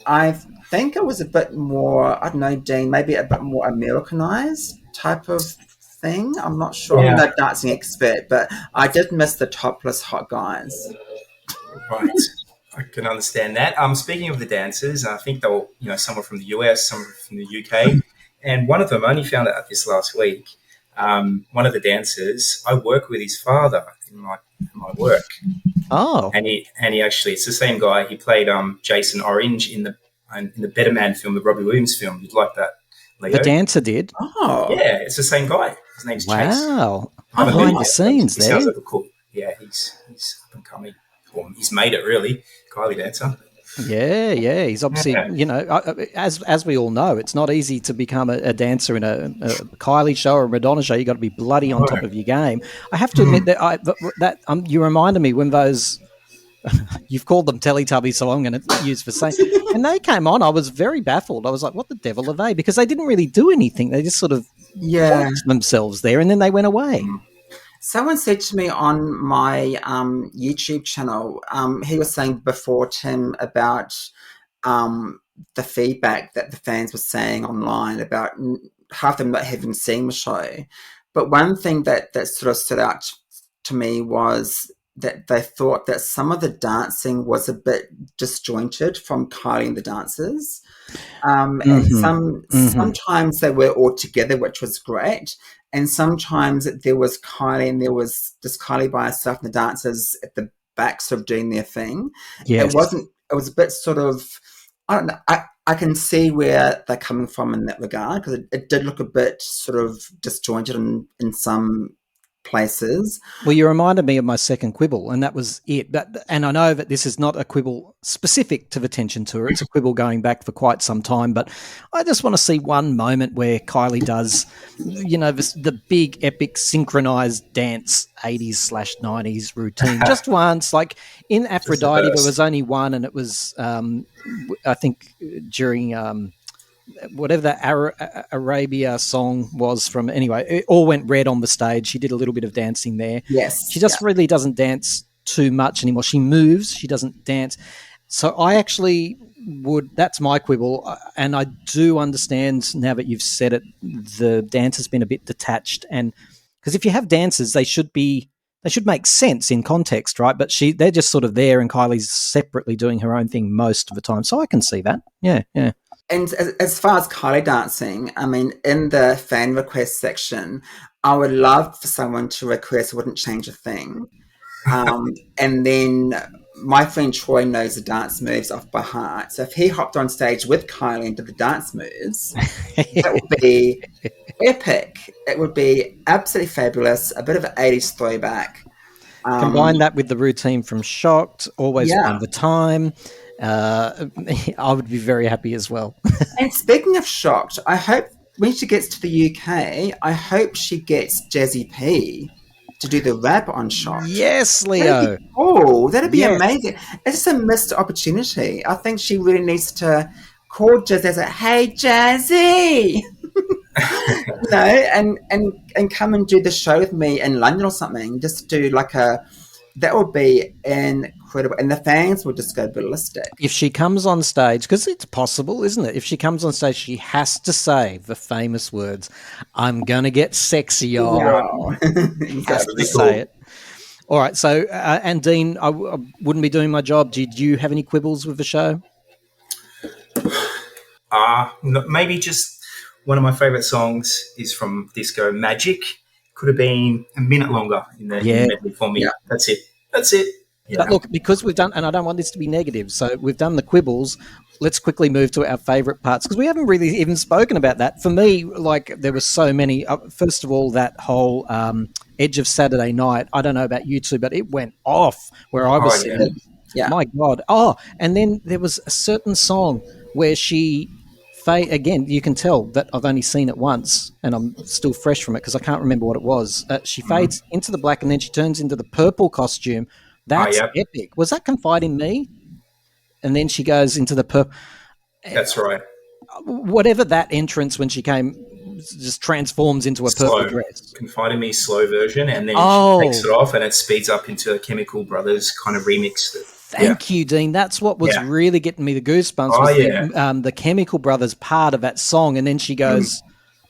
I think it was a bit more, I don't know, Dean, maybe a bit more Americanized type of thing. I'm not sure. I'm not a dancing expert, but I did miss the topless hot guys. Right. I can understand that. Speaking of the dancers, I think they were, some were from the US, some were from the UK, and one of them, I only found out this last week. One of the dancers, I work with his father in my work. Oh, and he actually, it's the same guy. He played Jason Orange in the Better Man film, the Robbie Williams film. You'd like that, Leo? The dancer did. Oh, yeah, it's the same guy. His name's Chase. Wow, behind the scenes there. He sounds like a cool. Yeah, he's up and coming. Well, he's made it really. Kylie dancer. Yeah. He's obviously, as we all know, it's not easy to become a dancer in a Kylie show or a Madonna show. You got to be bloody on top of your game. I have to admit that you reminded me when those. You've called them Teletubbies, so I'm going to use for saying. And they came on, I was very baffled. I was like, "What the devil are they?" Because they didn't really do anything. They just sort of themselves there, and then they went away. Someone said to me on my YouTube channel, he was saying before, Tim, about the feedback that the fans were saying online about half them not having seen the show. But one thing that sort of stood out to me was that they thought that some of the dancing was a bit disjointed from Kylie and the dancers. And sometimes they were all together, which was great. And sometimes there was Kylie and there was just Kylie by herself and the dancers at the back sort of doing their thing. Yes. It was a bit sort of, I don't know, I can see where they're coming from in that regard, because it did look a bit sort of disjointed in some places. Well, you reminded me of my second quibble, and that was it. And I know that this is not a quibble specific to the Tension Tour. It's a quibble going back for quite some time, but I just want to see one moment where Kylie does, the big epic synchronized dance 80s/90s routine. Just once, like in Aphrodite, there was only one, and it was, I think, during... whatever that Arabia song was from, anyway, it all went red on the stage. She did a little bit of dancing there. Yes. She just really doesn't dance too much anymore. She moves, she doesn't dance. So I actually that's my quibble. And I do understand now that you've said it, the dance has been a bit detached. And because if you have dancers, they should make sense in context, right? But they're just sort of there, and Kylie's separately doing her own thing most of the time. So I can see that. Yeah. And as far as Kylie dancing, I mean, in the fan request section, I would love for someone to request wouldn't change a thing. And then my friend Troy knows the dance moves off by heart. So if he hopped on stage with Kylie and did the dance moves, that would be epic. It would be absolutely fabulous. A bit of an 80s throwback. Combine that with the routine from Shocked, Always Find the Time. I would be very happy as well. And speaking of Shocked, I hope when she gets to the UK, I hope she gets Jazzy P to do the rap on Shocked. Yes, Leo. That'd be amazing. It's just a missed opportunity. I think she really needs to call Jazzy and say, "Hey, Jazzy," and come and do the show with me in London or something. Just do that would be incredible. And the fans would just go ballistic. If she comes on stage, because it's possible, isn't it? If she comes on stage, she has to say the famous words, "I'm going to get sexy, y'all." Wow. Has to say it. All right. So, and Dean, I wouldn't be doing my job. Did you have any quibbles with the show? Maybe just one of my favourite songs is from Disco Magic. Could have been a minute longer in the medley for me. Yeah. That's it. Yeah. But look, because we've done, and I don't want this to be negative, so we've done the quibbles. Let's quickly move to our favourite parts, because we haven't really even spoken about that. For me, there were so many. First of all, that whole Edge of Saturday Night. I don't know about you two, but it went off where I was sitting. Yeah. My God. Oh, and then there was a certain song where she... again, you can tell that I've only seen it once, and I'm still fresh from it because I can't remember what it was. She fades into the black, and then she turns into the purple costume. That's epic. Was that Confide in Me? And then she goes into the purple. That's right. Whatever that entrance when she came just transforms into a purple dress. Confide in Me slow version, and then she takes it off, and it speeds up into a Chemical Brothers kind of remix. Thank you, Dean. That's what was really getting me the goosebumps. The Chemical Brothers part of that song, and then she goes,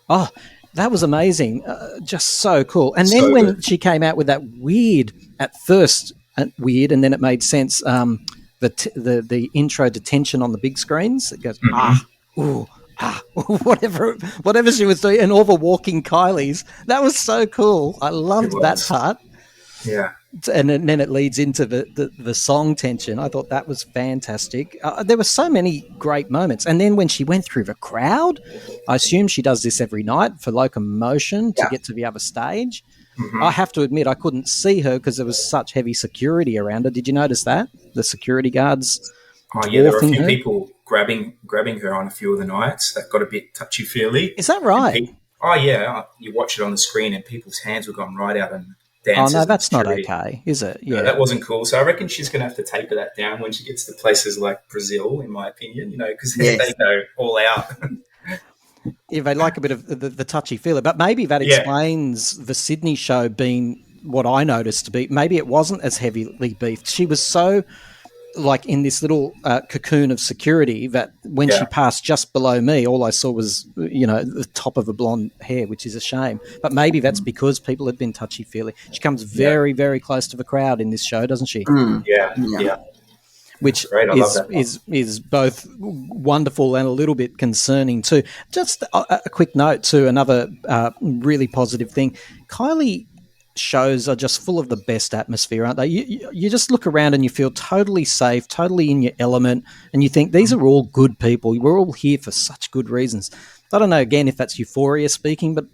"Oh, that was amazing! Just so cool." And then when she came out with that weird, at first weird, and then it made sense. The intro to Tension on the big screens. It goes whatever she was doing, and all the walking Kylies. That was so cool. I loved that part. Yeah. And then it leads into the song Tension. I thought that was fantastic. There were so many great moments. And then when she went through the crowd, I assume she does this every night for locomotion to get to the other stage. Mm-hmm. I have to admit I couldn't see her because there was such heavy security around her. Did you notice that? The security guards? Oh, yeah, there were a few people grabbing her on a few of the nights. That got a bit touchy-feely. Is that right? You watch it on the screen and people's hands were going right out and oh, no, that's not okay, is it? Yeah, that wasn't cool. So I reckon she's going to have to taper that down when she gets to places like Brazil, in my opinion, because they go all out. Yeah, they like a bit of the touchy-feely. But maybe that explains the Sydney show being what I noticed to be. Maybe it wasn't as heavily beefed. She was so like in this little cocoon of security that when she passed just below me, all I saw was, the top of a blonde hair, which is a shame. But maybe that's because people had been touchy-feely. She comes very, very close to the crowd in this show, doesn't she? Yeah. Which Great, I love that. is both wonderful and a little bit concerning too. Just a quick note to another really positive thing. Kylie shows are just full of the best atmosphere, aren't they? You just look around and you feel totally safe, totally in your element, and you think these are all good people. We're all here for such good reasons. I don't know, again, if that's euphoria speaking, but,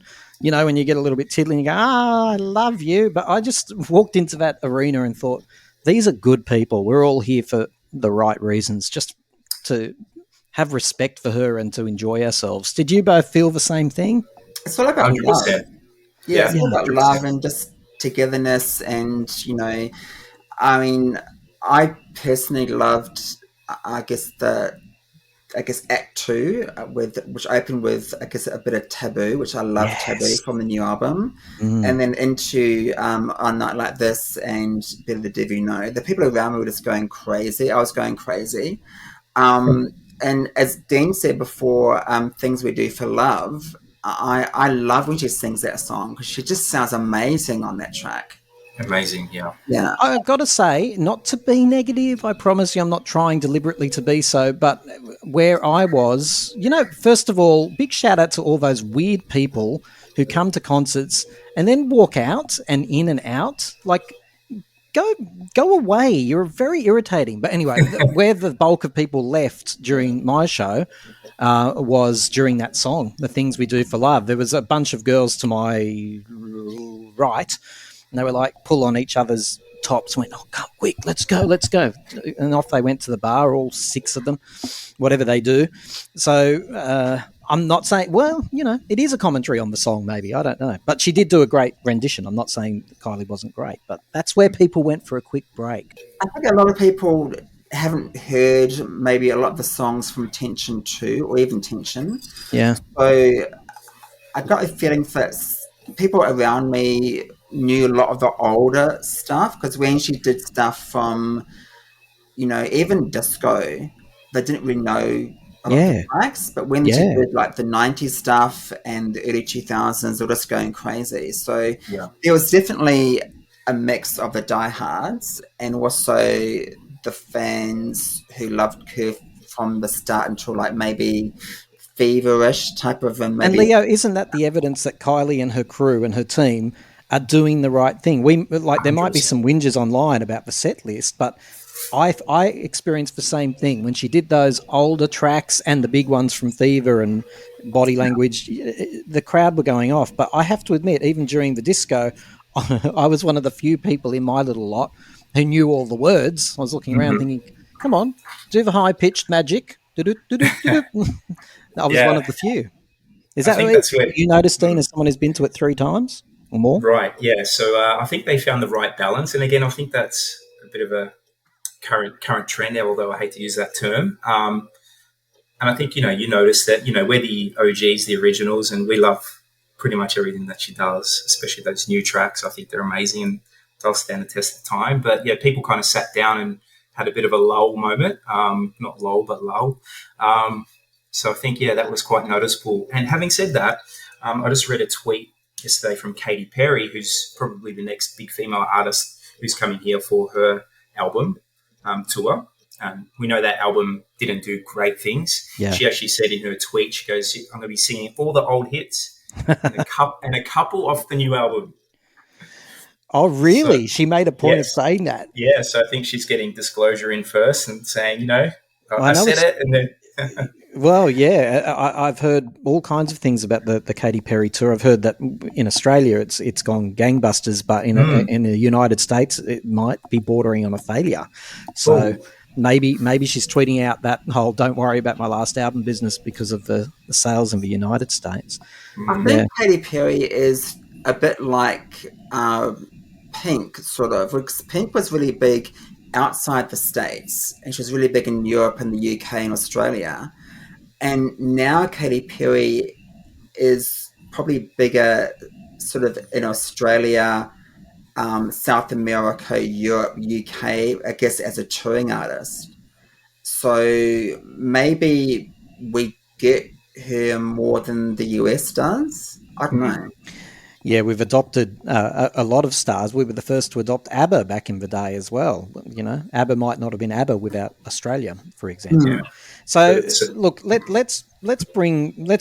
when you get a little bit tiddly and you go, I love you. But I just walked into that arena and thought, these are good people. We're all here for the right reasons, just to have respect for her and to enjoy ourselves. Did you both feel the same thing? It's all about love. 100%. Yeah, it's all about 100%. love and just togetherness. And, I mean, I personally loved, I guess, Act 2, which opened with, I guess, a bit of Taboo, which I love. Yes. Taboo from the new album. And then into On Night Like This and Better the Devil You Know. The people around me were just going crazy. I was going crazy. And as Dean said before, Things We Do for Love, I love when she sings that song because she just sounds amazing on that track. Amazing, yeah. Yeah. I've got to say, not to be negative, I promise you I'm not trying deliberately to be so, but where I was, first of all, big shout out to all those weird people who come to concerts and then walk out and in and out. Like, go away. You're very irritating. But anyway, where the bulk of people left during my show was during that song, The Things We Do for Love. There was a bunch of girls to my right, and they were like pull on each other's tops, went, oh, come quick, let's go. And off they went to the bar, all 6 of them, whatever they do. So I'm not saying, well, it is a commentary on the song, maybe. I don't know. But she did do a great rendition. I'm not saying that Kylie wasn't great, but that's where people went for a quick break. I think a lot of people haven't heard maybe a lot of the songs from Tension 2 or even Tension. Yeah. So I got a feeling that people around me knew a lot of the older stuff because when she did stuff from, even disco, they didn't really know a lot of the tracks. But when she did like the 90s stuff and the early 2000s, they were just going crazy. So there was definitely a mix of the diehards and also the fans who loved her from the start until like maybe feverish type of maybe. And Leo, isn't that the evidence that Kylie and her crew and her team are doing the right thing? There might be some whinges online about the set list, but I experienced the same thing when she did those older tracks and the big ones from Fever and Body Language. The crowd were going off, but I have to admit, even during the disco, I was one of the few people in my little lot who knew all the words. I was looking around thinking, come on, do the high-pitched magic. I was one of the few. Is that what you noticed, Dean, as someone who's been to it 3 times or more? Right, yeah. So I think they found the right balance. And again, I think that's a bit of a current trend, although I hate to use that term. And I think, you notice that, we're the OGs, the originals, and we love pretty much everything that she does, especially those new tracks. I think they're amazing and they'll stand the test of time. But, yeah, people kind of sat down and had a bit of a lull moment. Not lull, but lull. So I think, that was quite noticeable. And having said that, I just read a tweet yesterday from Katy Perry, who's probably the next big female artist who's coming here for her album tour. We know that album didn't do great things. Yeah. She actually said in her tweet, she goes, I'm going to be singing all the old hits and a couple off the new album. Oh, really? So, she made a point of saying that. Yeah, so I think she's getting disclosure in first and saying, I said it. And then well, yeah, I've heard all kinds of things about the Katy Perry tour. I've heard that in Australia it's gone gangbusters, but in the United States it might be bordering on a failure. So maybe she's tweeting out that whole "don't worry about my last album" business because of the sales in the United States. I think Katy Perry is a bit like Pink, sort of. Pink was really big outside the States, and she was really big in Europe and the UK and Australia. And now Katy Perry is probably bigger sort of in Australia South America, Europe, UK, I guess, as a touring artist. So maybe we get her more than the US does. I don't know. Yeah, we've adopted a lot of stars. We were the first to adopt ABBA back in the day as well. You know, ABBA might not have been ABBA without Australia, for example. Yeah. So, But it's, look, let's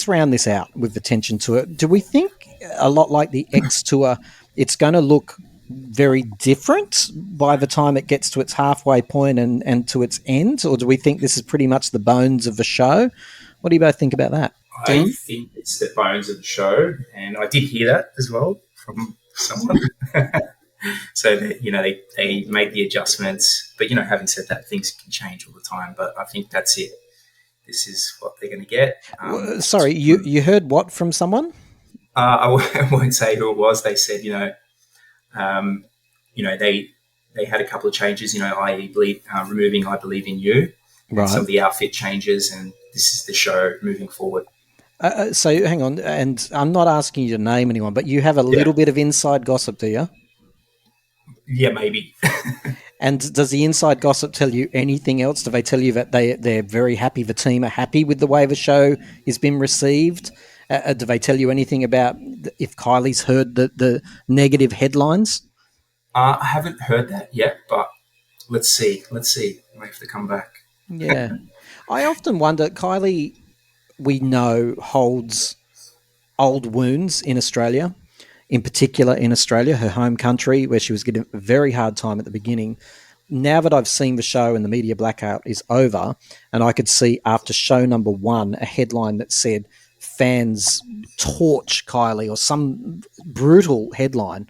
round this out with the Tension Tour. Do we think a lot like the X Tour, it's going to look very different by the time it gets to its halfway point and to its end, or do we think this is pretty much the bones of the show? What do you both think about that? I Dean? think it's the bones of the show, and I did hear that as well from someone. So that, they made the adjustments, but having said that, things can change all the time. But I think that's it. This is what they're going to get. Sorry, you heard what from someone? I won't say who it was. They said, they had a couple of changes. I.e., removing "I Believe in You," Right. some of the outfit changes, and this is the show moving forward. So hang on, and I'm not asking you to name anyone, but you have a little bit of inside gossip, do you? Yeah, maybe. And does the inside gossip tell you anything else? Do they tell you that they're very happy, the team are happy with the way the show has been received? Do they tell you anything about if Kylie's heard the negative headlines? I haven't heard that yet, but let's see. I have to come back. Yeah. I often wonder, Kylie, we know, holds old wounds in Australia, in particular in Australia, her home country, where she was getting a very hard time at the beginning. Now that I've seen the show and the media blackout is over, and I could see after show number 1 a headline that said fans torch Kylie, or some brutal headline,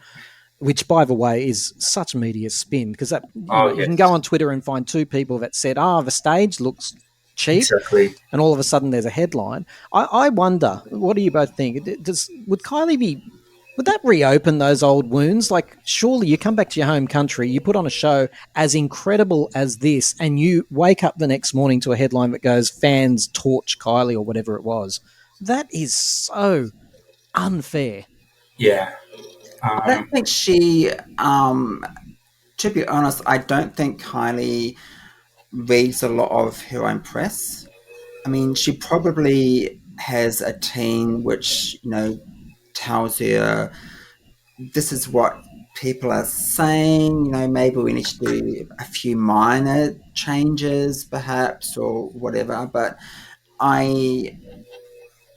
which, by the way, is such media spin, because that you can go on Twitter and find 2 people that said, the stage looks cheap, Exactly. and all of a sudden there's a headline. I wonder, what do you both think? Would Kylie would that reopen those old wounds? Like, surely you come back to your home country, you put on a show as incredible as this, and you wake up the next morning to a headline that goes, fans torch Kylie, or whatever it was. That is so unfair. Yeah. I don't think she, to be honest, I don't think Kylie reads a lot of her own press. I mean, she probably has a team which, tells her this is what people are saying, maybe we need to do a few minor changes perhaps or whatever. But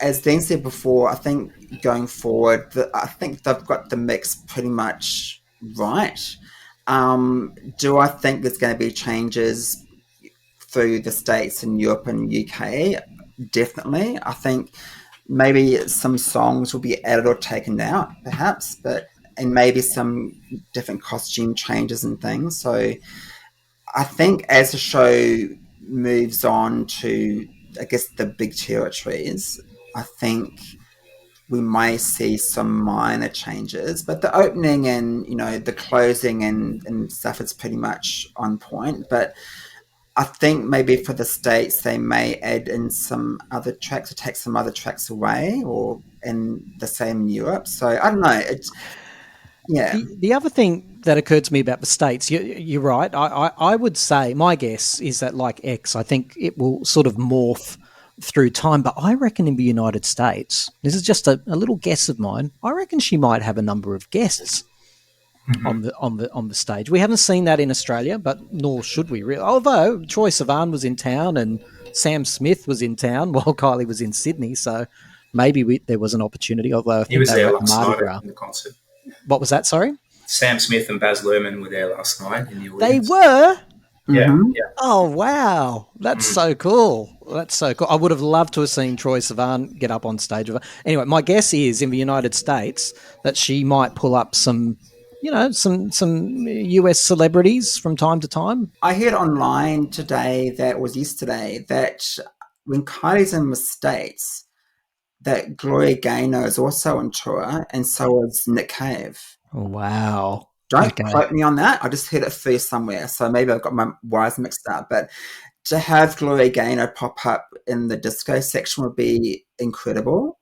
as Dean said before, I think going forward, I think they've got the mix pretty much right. Do I think there's going to be changes through the States and Europe and UK? Definitely. I think maybe some songs will be added or taken out, perhaps, and maybe some different costume changes and things. So I think as the show moves on to, I guess, the big territories, I think we may see some minor changes, but the opening and the closing and stuff is pretty much on point. But I think maybe for the States they may add in some other tracks or take some other tracks away, and the same in Europe. So I don't know. The other thing that occurred to me about the States, you're right. I would say, my guess is that, like X, I think it will sort of morph through time. But I reckon in the United States, this is just a little guess of mine, I reckon she might have a number of guests on the stage. We haven't seen that in Australia, but nor should we really. Although Troye Sivan was in town and Sam Smith was in town while Kylie was in Sydney, so maybe there was an opportunity. Although I think he was they there were at last Mardi night Gras. in the concert. What was that? Sorry, Sam Smith and Baz Luhrmann were there last night in the audience. they were. Yeah, Mhm. yeah. Oh wow, that's so cool. That's so cool. I would have loved to have seen Troye Sivan get up on stage with her. Anyway, my guess is in the United States that she might pull up some US celebrities from time to time. I heard online today, that was yesterday, that when Kylie's in the States, that Gloria Gaynor is also on tour, and so is Nick Cave. Wow. Don't quote me on that. I just heard it first somewhere, so maybe I've got my wires mixed up. But to have Gloria Gaynor pop up in the disco section would be incredible.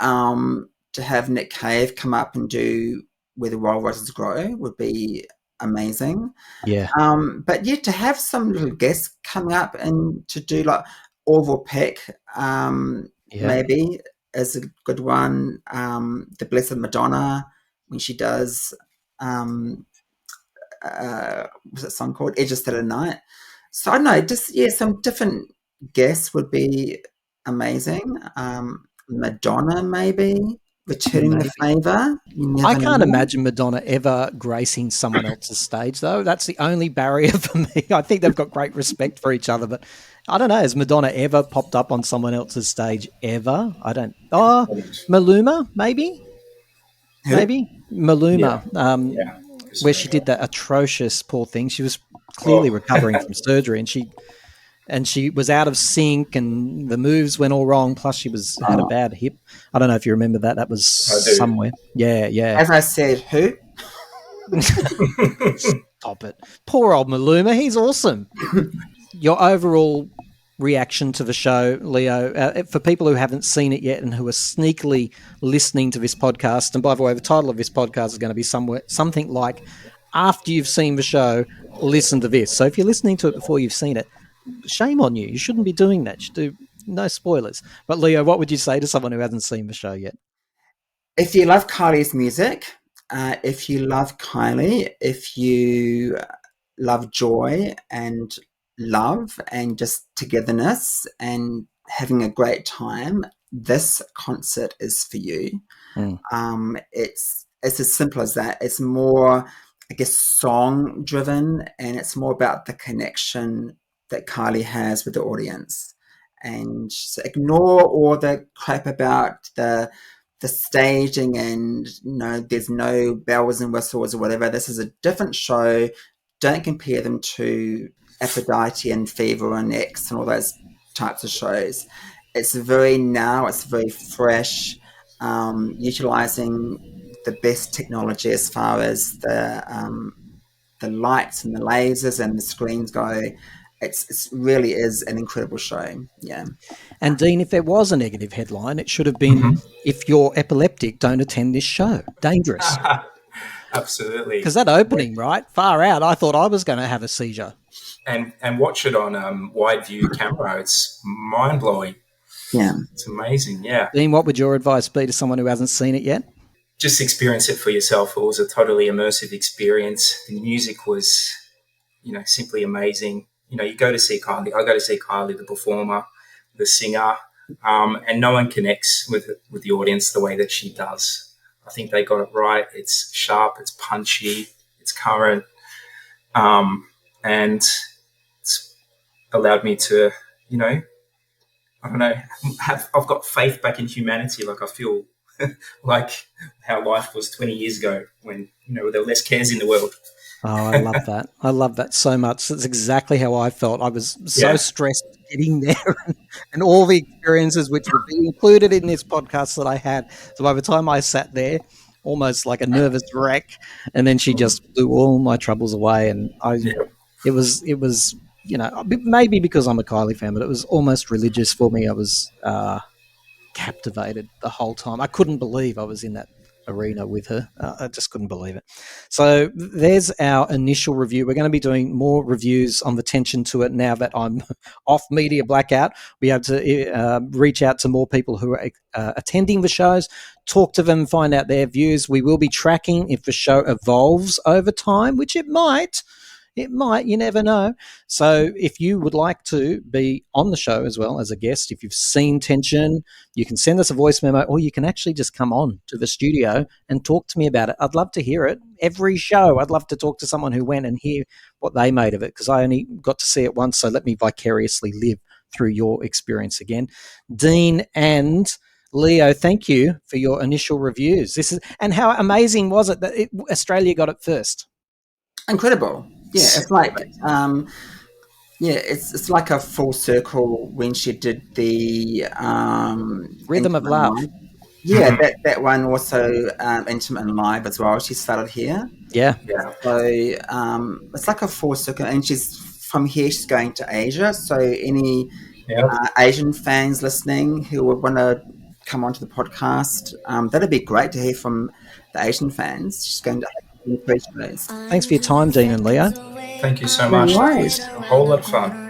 To have Nick Cave come up and do Where the Wild Roses Grow would be amazing. Yeah. But yeah, to have some little guests coming up and to do like Orville Peck, maybe is a good one. The Blessed Madonna, when she does, what's that song called? Edge of Saturday Night. So I don't know, just some different guests would be amazing. Madonna, maybe returning the favour. I can't imagine Madonna ever gracing someone else's stage, though. That's the only barrier for me. I think they've got great respect for each other, but I don't know. Has Madonna ever popped up on someone else's stage ever? I don't. Oh, Maluma, maybe? Who? Maybe? Maluma, Yeah. where she did that atrocious, poor thing. She was clearly recovering from surgery, and she was out of sync, and the moves went all wrong. Plus, she had a bad hip. I don't know if you remember that. That was somewhere. Yeah. As I said, who? Stop it. Poor old Maluma. He's awesome. Your overall reaction to the show, Leo, for people who haven't seen it yet and who are sneakily listening to this podcast, and by the way, the title of this podcast is going to be something like, after you've seen the show, listen to this. So if you're listening to it before you've seen it, shame on you. You shouldn't be doing that. You should do no spoilers. But Leo, what would you say to someone who hasn't seen the show yet? If you love Kylie's music, if you love Kylie, if you love joy and love and just togetherness and having a great time, this concert is for you. It's as simple as that. It's more, I guess, song driven, and it's more about the connection that Kylie has with the audience. And so ignore all the crap about the staging and there's no bells and whistles or whatever. This is a different show. Don't compare them to Aphrodite and Fever and X and all those types of shows. It's very fresh, utilizing the best technology as far as the lights and the lasers and the screens go. It really is an incredible show. Yeah. And Dean, if there was a negative headline, it should have been, if you're epileptic, don't attend this show. Dangerous. Absolutely. Because that opening, right? Far out. I thought I was going to have a seizure. And watch it on wide view camera. It's mind blowing. Yeah. It's amazing. Yeah. Dean, what would your advice be to someone who hasn't seen it yet? Just experience it for yourself. It was a totally immersive experience. The music was, simply amazing. You go to see Kylie. I go to see Kylie, the performer, the singer, and no one connects with the audience the way that she does. I think they got it right. It's sharp, it's punchy, it's current, and it's allowed me to, I don't know, I've got faith back in humanity. Like I feel like how life was 20 years ago when, there were less cares in the world. Oh, I love that. I love that so much. That's exactly how I felt. I was so stressed getting there and all the experiences which would be included in this podcast that I had. So by the time I sat there, almost like a nervous wreck, and then she just blew all my troubles away. And it was, maybe because I'm a Kylie fan, but it was almost religious for me. I was captivated the whole time. I couldn't believe I was in that arena with her. I just couldn't believe it. So there's our initial review. We're going to be doing more reviews on the Tension Tour now that I'm off media blackout. We have to reach out to more people who are attending the shows, talk to them, find out their views. We will be tracking if the show evolves over time, which it might. It might, you never know. So if you would like to be on the show as well as a guest, if you've seen Tension, you can send us a voice memo, or you can actually just come on to the studio and talk to me about it. I'd love to hear it. Every show, I'd love to talk to someone who went and hear what they made of it, because I only got to see it once, so let me vicariously live through your experience again. Dean and Leo, thank you for your initial reviews. And how amazing was it that Australia got it first? Incredible. Yeah, it's like, it's like a full circle when she did the Rhythm of Love. Yeah, that one also Intimate and Live as well. She started here. Yeah. So it's like a full circle, and from here she's going to Asia. So any Asian fans listening who would want to come onto the podcast. That'd be great to hear from the Asian fans. She's going to have 3 shows. Thanks for your time, Dean and Leo. Thank you so No much. That worries. was a whole lot of fun.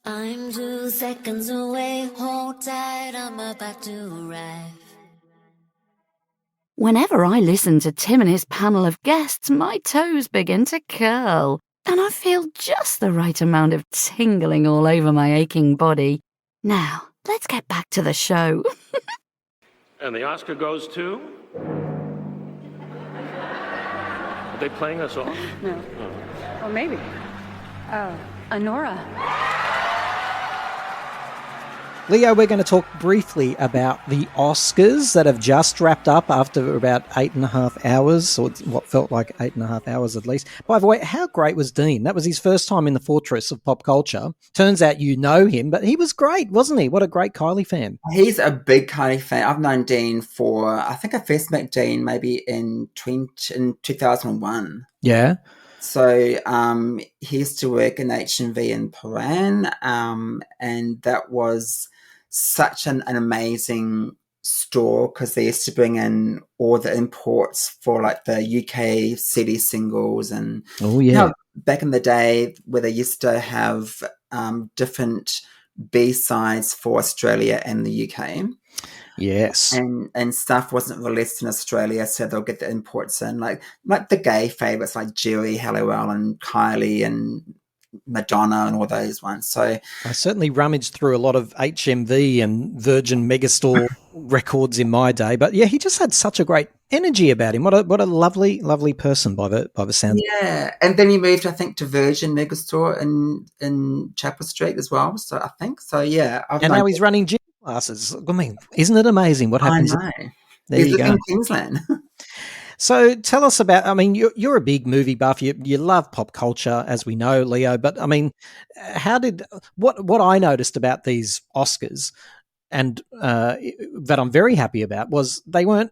I'm 2 seconds away, hold tight, I'm about to arrive. Whenever I listen to Tim and his panel of guests, my toes begin to curl, and I feel just the right amount of tingling all over my aching body. Now, let's get back to the show. And the Oscar goes to? Are they playing us off? No. Well, maybe. Honora. Leo, we're going to talk briefly about the Oscars that have just wrapped up after about 8.5 hours, or what felt like 8.5 hours at least. By the way, how great was Dean? That was his first time in the fortress of pop culture. Turns out you know him, but he was great, wasn't he? What a great Kylie fan. He's a big Kylie fan. I've known Dean for, I think I first met Dean maybe in 2001. Yeah. So he used to work in HMV in Paran, and that was such an amazing store because they used to bring in all the imports for like the UK CD singles and back in the day where they used to have different B-sides for Australia and the UK. Yes. And stuff wasn't released in Australia, so they'll get the imports in, like the gay favourites like Jerry Halliwell and Kylie and Madonna and all those ones. So I certainly rummaged through a lot of HMV and Virgin Megastore records in my day, but yeah, he just had such a great energy about him. What a lovely, lovely person by the sound. Yeah, and then he moved, I think, to Virgin Megastore in Chapel Street as well. So I think so. Yeah, and now he's running gym classes. I mean, isn't it amazing what happens? I know. There He's you living go. in Queensland. So tell us about, I mean, you're a big movie buff. You love pop culture, as we know, Leo. But I mean, what I noticed about these Oscars and that I'm very happy about was they weren't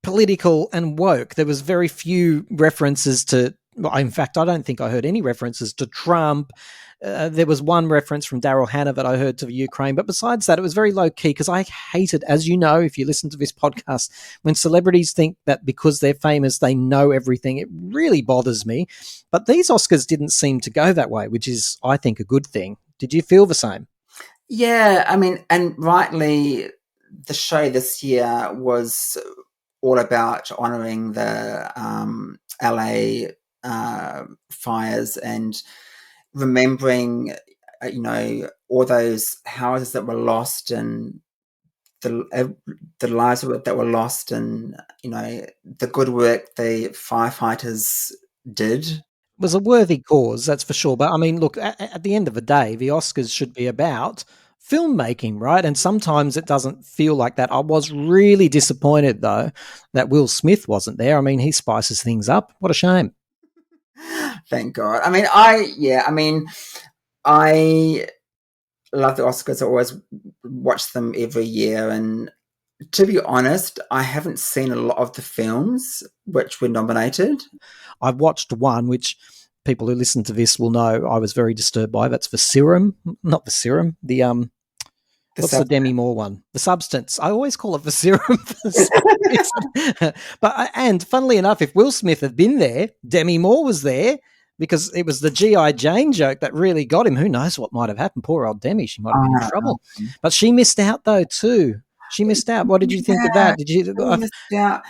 political and woke. There was very few references to, well, in fact, I don't think I heard any references to Trump. There was one reference from Daryl Hannah that I heard to the Ukraine, but besides that, it was very low key because I hate it, as you know, if you listen to this podcast, when celebrities think that because they're famous, they know everything. It really bothers me. But these Oscars didn't seem to go that way, which is, I think, a good thing. Did you feel the same? Yeah, I mean, and rightly, the show this year was all about honouring the LA fires and remembering, all those houses that were lost and the lives that were lost and, the good work the firefighters did. It was a worthy cause, that's for sure. But I mean, look, at the end of the day, the Oscars should be about filmmaking, right? And sometimes it doesn't feel like that. I was really disappointed, though, that Will Smith wasn't there. I mean, he spices things up. What a shame. Thank God. I mean, I love the Oscars. I always watch them every year. And to be honest, I haven't seen a lot of the films which were nominated. I've watched one, which people who listen to this will know I was very disturbed by. That's The Serum. Not The Serum. What's the Demi Moore one? The Substance. I always call it The Serum for some reason. And funnily enough, if Will Smith had been there, Demi Moore was there because it was the G.I. Jane joke that really got him. Who knows what might have happened? Poor old Demi. She might have been in trouble. But she missed out, though, too. She missed out. What did you think of that? Did you? Missed out.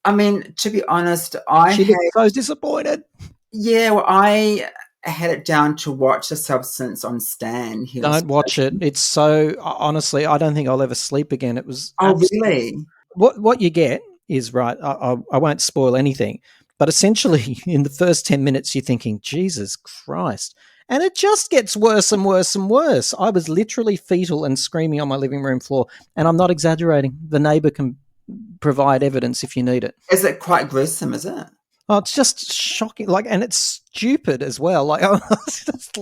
I mean, to be honest, she looked so disappointed. Yeah, well, I had it down to watch The Substance on Stan. Don't watch it. It's so, honestly, I don't think I'll ever sleep again. It was. Really? What you get is, right, I won't spoil anything, but essentially in the first 10 minutes you're thinking, Jesus Christ. And it just gets worse and worse and worse. I was literally fetal and screaming on my living room floor, and I'm not exaggerating. The neighbour can provide evidence if you need it. Is it quite gruesome, is it? Oh, it's just shocking, and it's stupid as well. It's just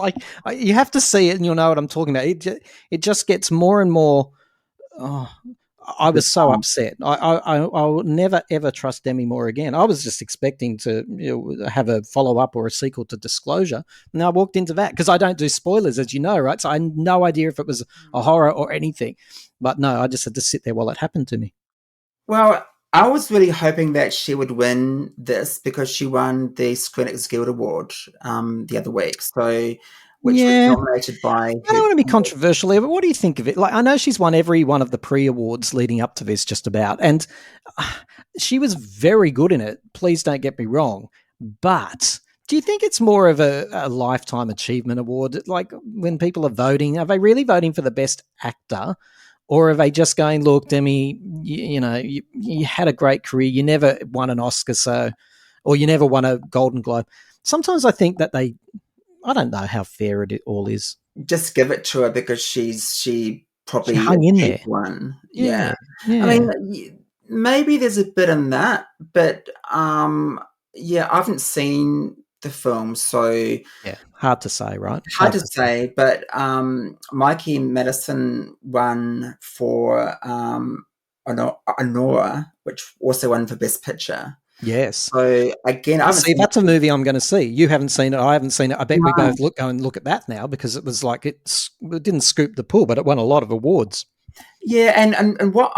you have to see it and you'll know what I'm talking about. It just gets more and more. Oh, I was so upset. I will never ever trust Demi Moore again. I was just expecting to have a follow up or a sequel to Disclosure, and I walked into that because I don't do spoilers, as you know, right? So I had no idea if it was a horror or anything. But no, I just had to sit there while it happened to me. Well, I was really hoping that she would win this because she won the Screen Guild Award the other week. So, which was nominated by. I don't want to be controversial here, but what do you think of it? Like, I know she's won every one of the pre-awards leading up to this, just about, and she was very good in it. Please don't get me wrong, but do you think it's more of a lifetime achievement award? Like, when people are voting, are they really voting for the best actor? Or are they just going, look, Demi, you had a great career. You never won an Oscar, or you never won a Golden Globe. Sometimes I think that I don't know how fair it all is. Just give it to her because she probably hung in there. One. Yeah. I mean, maybe there's a bit in that, but I haven't seen the film, so yeah, hard to say, right? Hard to say, but Mikey Madison won for Honora, which also won for Best Picture. Yes. So again, I see, that's a movie I'm going to see. You haven't seen it. I haven't seen it. I bet we both go and look at that now because it was like it didn't scoop the pool, but it won a lot of awards. Yeah, and what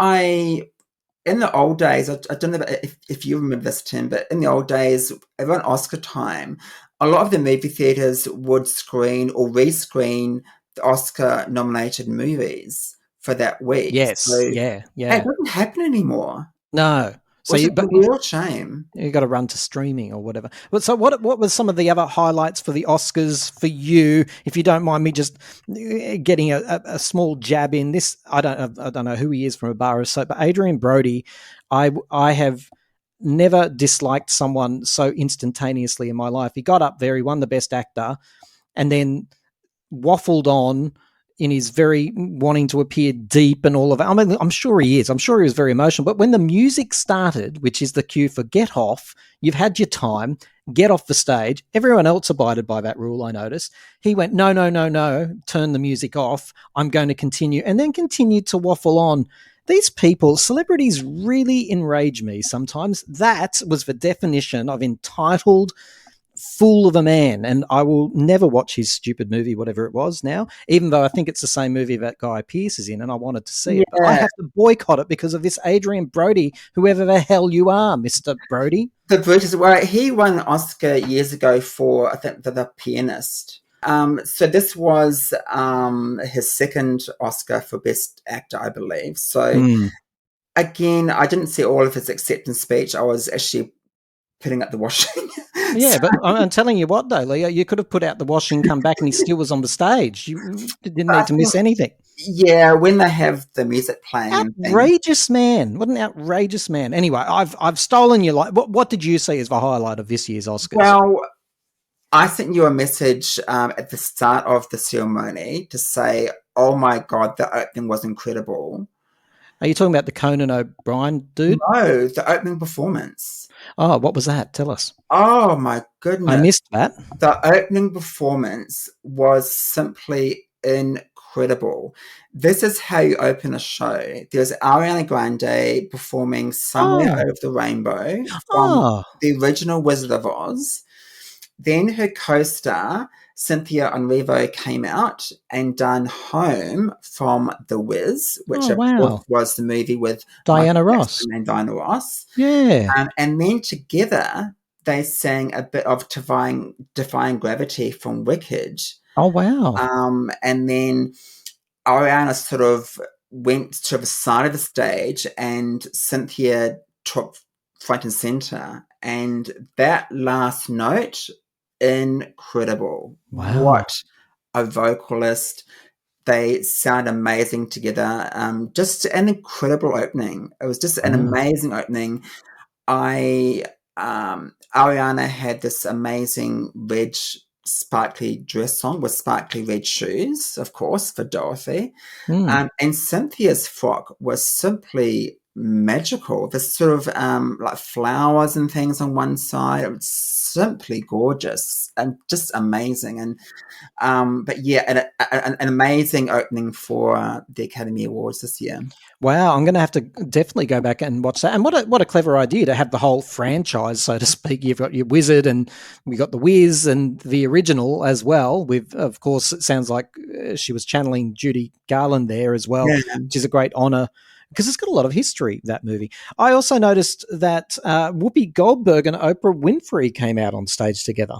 in the old days, I don't know if you remember this, Tim, but in the old days, around Oscar time, a lot of the movie theaters would screen or rescreen the Oscar-nominated movies for that week. Yes, so, yeah. It doesn't happen anymore. No. So it's a real shame. You got to run to streaming or whatever. But so, what were some of the other highlights for the Oscars for you? If you don't mind me just getting a small jab in this, I don't know who he is from a bar or so, but Adrian Brody, I have never disliked someone so instantaneously in my life. He got up there, he won the Best Actor, and then waffled on in his very wanting to appear deep and all of that. I mean, I'm sure he is. I'm sure he was very emotional. But when the music started, which is the cue for get off, you've had your time, get off the stage. Everyone else abided by that rule, I noticed. He went, no, turn the music off. I'm going to continue. And then continued to waffle on. These people, celebrities, really enrage me sometimes. That was the definition of entitled fool of a man, and I will never watch his stupid movie, whatever it was now, even though I think it's the same movie that Guy Pearce is in, and I wanted to see it. But I have to boycott it because of this Adrian Brody, whoever the hell you are, Mr. Brody. The British, well, he won an Oscar years ago for, I think, The Pianist. So this was his second Oscar for Best Actor, I believe. So again, I didn't see all of his acceptance speech. I was actually putting up the washing. Yeah, but I'm telling you what, though, Leo, you could have put out the washing, come back, and he still was on the stage. You didn't need to miss anything. Yeah, when they have the music playing. Outrageous man. What an outrageous man. Anyway, I've stolen your life. What did you see as the highlight of this year's Oscars? Well, I sent you a message at the start of the ceremony to say, oh my God, the opening was incredible. Are you talking about the Conan O'Brien dude? No, the opening performance. Oh, what was that? Tell us. Oh, my goodness. I missed that. The opening performance was simply incredible. This is how you open a show. There's Ariana Grande performing Somewhere Over the Rainbow from the original Wizard of Oz. Then her co-star, Cynthia Erivo, came out and done Home from The Wiz, which of course was the movie with Diana Ross. And Diana Ross. Yeah. And then together they sang a bit of Defying Gravity from Wicked. Oh, wow. And then Ariana sort of went to the side of the stage and Cynthia took front and center. And that last note, incredible. Wow. What a vocalist. They sound amazing together. Just an incredible opening. It was just an amazing opening. Ariana had this amazing red sparkly dress on with sparkly red shoes, of course, for Dorothy. And Cynthia's frock was simply magical. There's sort of like flowers and things on one side. It was simply gorgeous and just amazing. And but yeah, an amazing opening for the Academy Awards this year. Wow, I'm going to have to definitely go back and watch that. And what a clever idea to have the whole franchise, so to speak. You've got your Wizard, and we got the Wiz, and the original as well. With, of course, it sounds like she was channeling Judy Garland there as well, which is a great honour because it's got a lot of history, that movie. I also noticed that Whoopi Goldberg and Oprah Winfrey came out on stage together.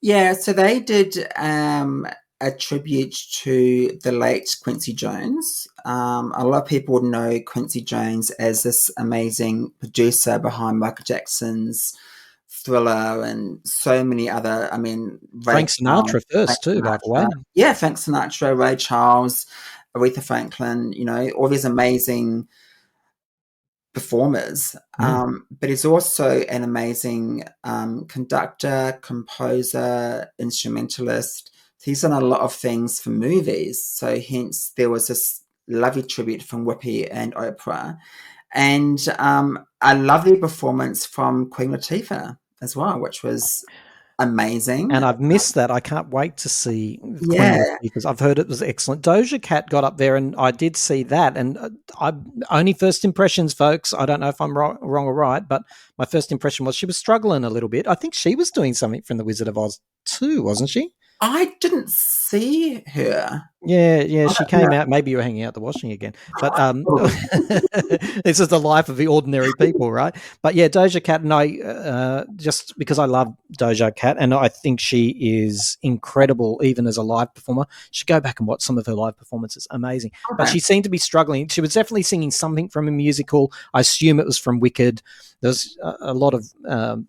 Yeah, so they did a tribute to the late Quincy Jones. A lot of people would know Quincy Jones as this amazing producer behind Michael Jackson's Thriller and so many other, Frank Sinatra first too, by the way. Yeah, Frank Sinatra, Ray Charles, Aretha Franklin, all these amazing performers. But he's also an amazing conductor, composer, instrumentalist. He's done a lot of things for movies. So hence there was this lovely tribute from Whoopi and Oprah. And a lovely performance from Queen Latifah as well, which was amazing. And I've missed that. I can't wait to see Queen because I've heard it was excellent. Doja Cat got up there, and I did see that. And I only first impressions, folks. I don't know if I'm wrong or right, but my first impression was she was struggling a little bit. I think she was doing something from The Wizard of Oz too, wasn't she? I didn't see her. Yeah, she came out. Maybe you were hanging out the washing again. But this is the life of the ordinary people, right? But yeah, Doja Cat, and I, just because I love Doja Cat, and I think she is incredible even as a live performer. You should go back and watch some of her live performances. Amazing. Okay. But she seemed to be struggling. She was definitely singing something from a musical. I assume it was from Wicked. There's a lot of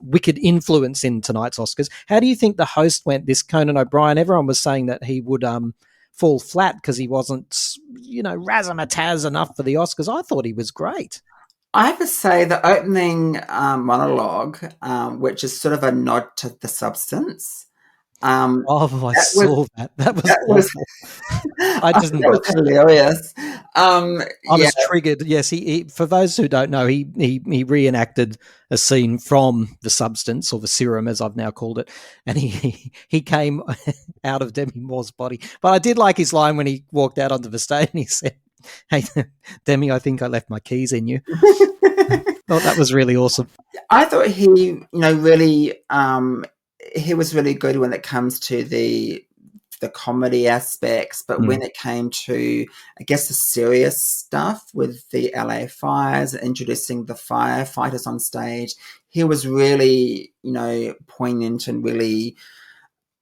Wicked influence in tonight's Oscars. How do you think the host went, this Conan O'Brien? Everyone was saying that he would fall flat because he wasn't, razzmatazz enough for the Oscars. I thought he was great. I have to say the opening monologue, which is sort of a nod to The Substance. I saw that. That was I didn't. That was hilarious. I was triggered. Yes, he. For those who don't know, he reenacted a scene from The Substance, or The Serum, as I've now called it, and he came out of Demi Moore's body. But I did like his line when he walked out onto the stage and he said, "Hey, Demi, I think I left my keys in you." Thought that was really awesome. I thought he, really. He was really good when it comes to the comedy aspects, but when it came to, I guess, the serious stuff with the LA fires and introducing the firefighters on stage, he was really, poignant and really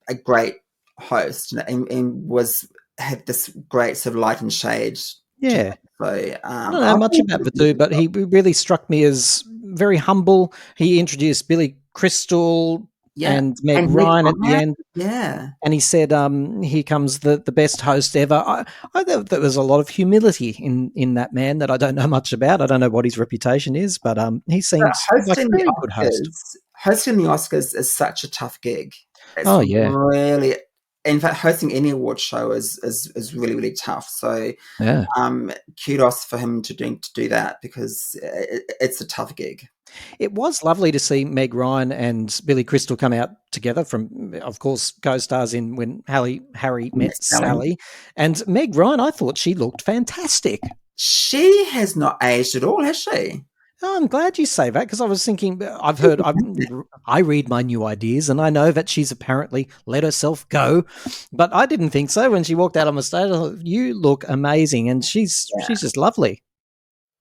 a great host, and had this great sort of light and shade. Yeah. So, I don't know much about the dude, but he really struck me as very humble. He introduced Billy Crystal. Yeah. And Meg Ryan at the end. Yeah. And he said, here comes the best host ever. I thought there was a lot of humility in that man that I don't know much about. I don't know what his reputation is, but he seems like a very good host. Hosting the Oscars is such a tough gig. It's really, in fact, hosting any award show is really, really tough. So kudos for him to do that, because it's a tough gig. It was lovely to see Meg Ryan and Billy Crystal come out together from, of course, co-stars in When Harry Met Sally. And Meg Ryan, I thought she looked fantastic. She has not aged at all, has she? Oh, I'm glad you say that, because I was thinking, I read my new ideas, and I know that she's apparently let herself go, but I didn't think so. When she walked out on the stage, I thought, you look amazing, and she's just lovely.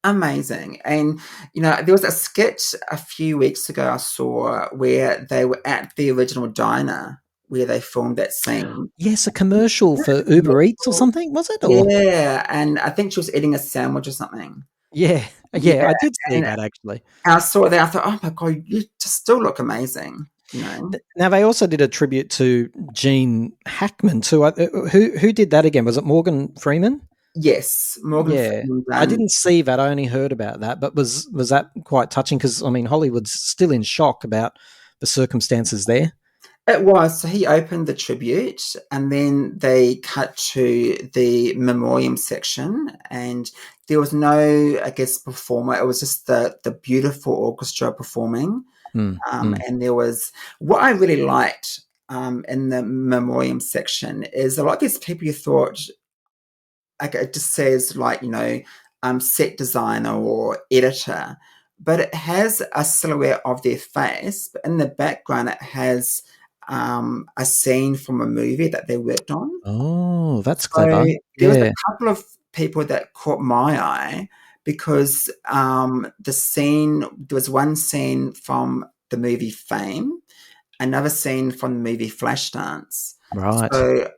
Amazing. And, there was a skit a few weeks ago I saw where they were at the original diner where they filmed that scene. Yes, a commercial for Uber Eats or something, was it? Yeah, and I think she was eating a sandwich or something. Yeah, I did see that, actually. I saw that, I thought, oh my God, you just still look amazing. Now, they also did a tribute to Gene Hackman too. Who did that again? Was it Morgan Freeman? Yes, Morgan Freeman. I didn't see that. I only heard about that. But was that quite touching? Because, Hollywood's still in shock about the circumstances there. It was. So he opened the tribute, and then they cut to the memoriam section, and there was no, I guess, performer. It was just the beautiful orchestra performing. And there was what I really liked in the memoriam section is a lot of these people you thought, like it just says like, set designer or editor, but it has a silhouette of their face, but in the background it has a scene from a movie that they worked on. Oh, that's So clever. there was a Yeah. couple of people that caught my eye because there was one scene from the movie Fame, another scene from the movie Flashdance. Right. So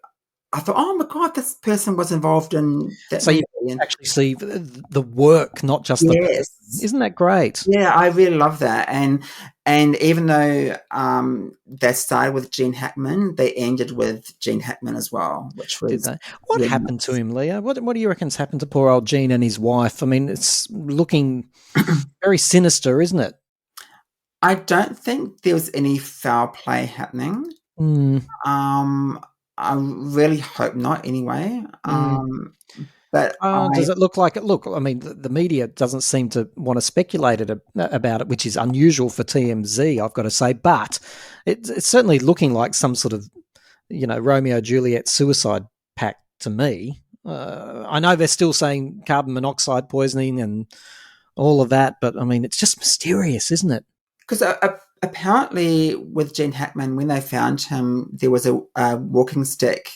I thought, oh my God, this person was involved in that So movie. you And actually see the work, not just the person. yes. Isn't that great? Yeah, I really love that. And even though they started with Gene Hackman, they ended with Gene Hackman as well, which was Did they? What really happened to nice. him, Leah? What do you reckon's happened to poor old Gene and his wife? I mean, it's looking very sinister, isn't it? I don't think there was any foul play happening. I really hope not anyway. But Does it look like it? Look, I mean, the media doesn't seem to want to speculate about it, which is unusual for TMZ, I've got to say. But it's certainly looking like some sort of, Romeo Juliet suicide pact to me. I know they're still saying carbon monoxide poisoning and all of that, but I mean, it's just mysterious, isn't it? because apparently with Gene Hackman, when they found him, there was a walking stick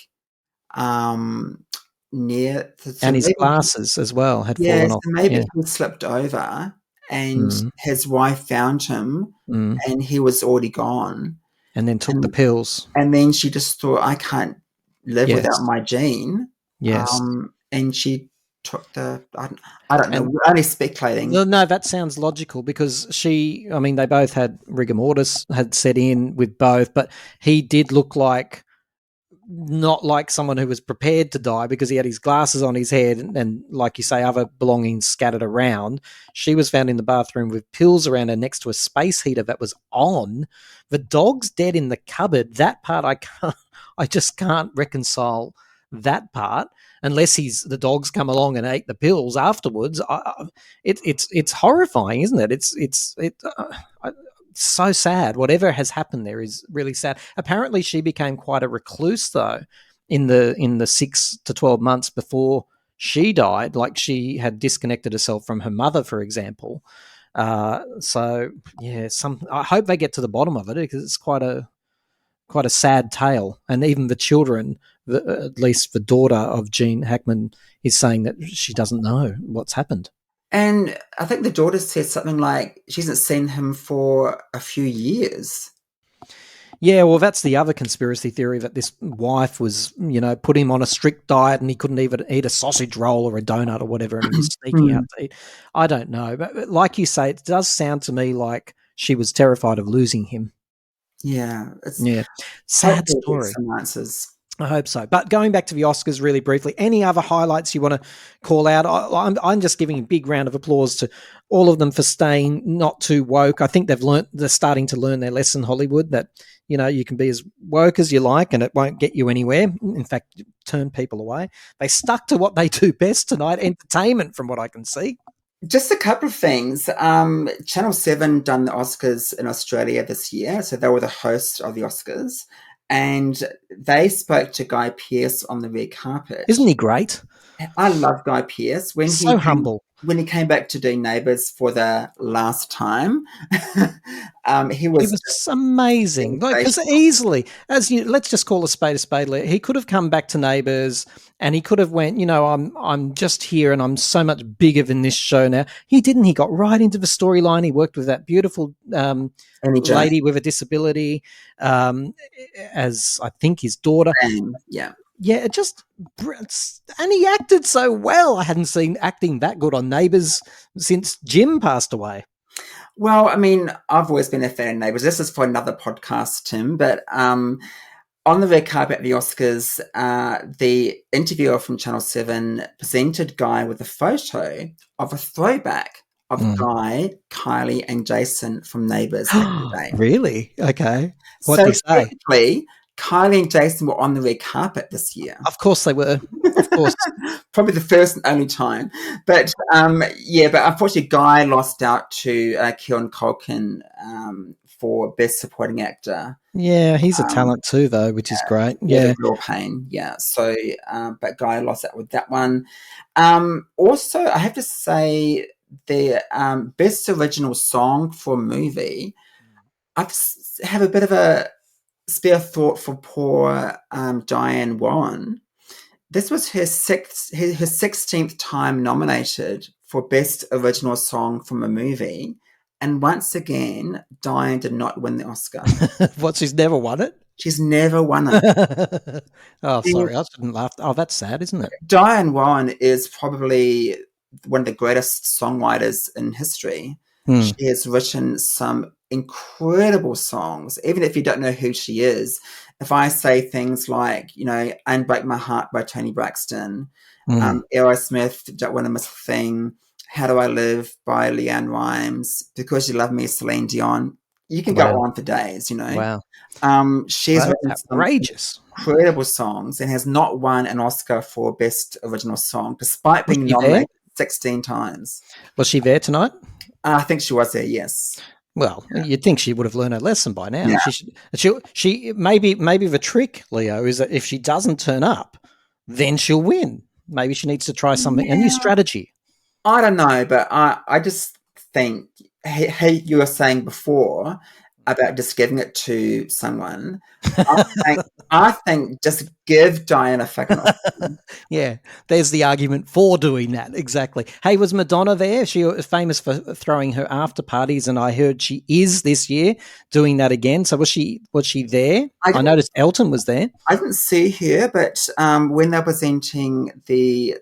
near, so And his maybe glasses as well had yeah, fallen so off. maybe Yeah. he slipped over, and Mm. his wife found him, and he was already gone, And then took the and pills. and then she just thought, I can't live Yes. without my Gene, Yes. and she took I don't know, And we're only speculating. well, no, that sounds logical because they both had rigor mortis had set in with both, but he did look like not like someone who was prepared to die because he had his glasses on his head and like you say, other belongings scattered around. She was found in the bathroom with pills around her next to a space heater that was on. The dog's dead in the cupboard. That part I just can't reconcile that part unless the dogs come along and ate the pills afterwards. It's horrifying, isn't it? It's so sad. Whatever has happened there is really sad. Apparently, she became quite a recluse though in the 6 to 12 months before she died. Like she had disconnected herself from her mother, for example. So yeah, I hope they get to the bottom of it because it's quite a sad tale. And even the children, at least the daughter of Gene Hackman, is saying that she doesn't know what's happened. And I think the daughter said something like she hasn't seen him for a few years. Yeah, well, that's the other conspiracy theory that this wife was, put him on a strict diet and he couldn't even eat a sausage roll or a donut or whatever, and he was sneaking out to eat. I don't know. But like you say, it does sound to me like she was terrified of losing him. Yeah. Sad story. Some answers. I hope so. But going back to the Oscars really briefly, any other highlights you want to call out? I'm just giving a big round of applause to all of them for staying not too woke. I think they're starting to learn their lesson, Hollywood, that, you can be as woke as you like and it won't get you anywhere. In fact, turn people away. They stuck to what they do best tonight, entertainment, from what I can see. Just a couple of things. Channel 7 done the Oscars in Australia this year, so they were the host of the Oscars, and they spoke to Guy Pearce on the red carpet. Isn't he great? I love Guy Pearce. Humble. When he came back to do Neighbours for the last time, he was amazing. Because easily, let's just call a spade, he could have come back to Neighbours and he could have went, I'm just here and I'm so much bigger than this show now. He didn't. He got right into the storyline. He worked with that beautiful lady with a disability as I think his daughter. Yeah. Yeah, and he acted so well. I hadn't seen acting that good on Neighbours since Jim passed away. Well, I mean, I've always been a fan of Neighbours. This is for another podcast, Tim, but on the red carpet at the Oscars, the interviewer from Channel 7 presented Guy with a photo of a throwback of Guy, Kylie, and Jason from Neighbours back in the day. Really? Okay. What So did he say? technically, Kylie and Jason were on the red carpet this year. Of course they were. Of course. Probably the first and only time. But but unfortunately, Guy lost out to Kieran Culkin for Best Supporting Actor. Yeah, he's a talent too, though, which is great. Yeah. Real pain. Yeah. So, but Guy lost out with that one. Also, I have to say the Best Original Song for a Movie, I have a bit of a spare thought for poor Diane Warren. This was her 16th time nominated for Best Original Song from a Movie. And once again, Diane did not win the Oscar. What, she's never won it? She's never won it. Oh, sorry, I shouldn't laugh. Oh, that's sad, isn't it? Diane Warren is probably one of the greatest songwriters in history. She has written some incredible songs, even if you don't know who she is. If I say things like, Unbreak My Heart by Toni Braxton, Aerosmith, Don't Wanna Miss a Thing, How Do I Live by Leanne Rimes, Because You Love Me, Celine Dion, you can go on for days, Wow. She's written That's some outrageous. incredible songs and has not won an Oscar for Best Original Song, despite being she there? nominated 16 times. Was she there tonight? I think she was there, yes. Well, you'd think she would have learned her lesson by now. Yeah. She maybe the trick, Leo, is that if she doesn't turn up, then she'll win. Maybe she needs to try something, a new strategy. I don't know, but I just think, hey, you were saying before about just giving it to someone. I think just give Diana a fucking Oscar. Yeah, there's the argument for doing that. Exactly. Hey, was Madonna there? She was famous for throwing her after parties, and I heard she is this year doing that again. So was she there? I noticed Elton was there. I didn't see her, but when they were presenting the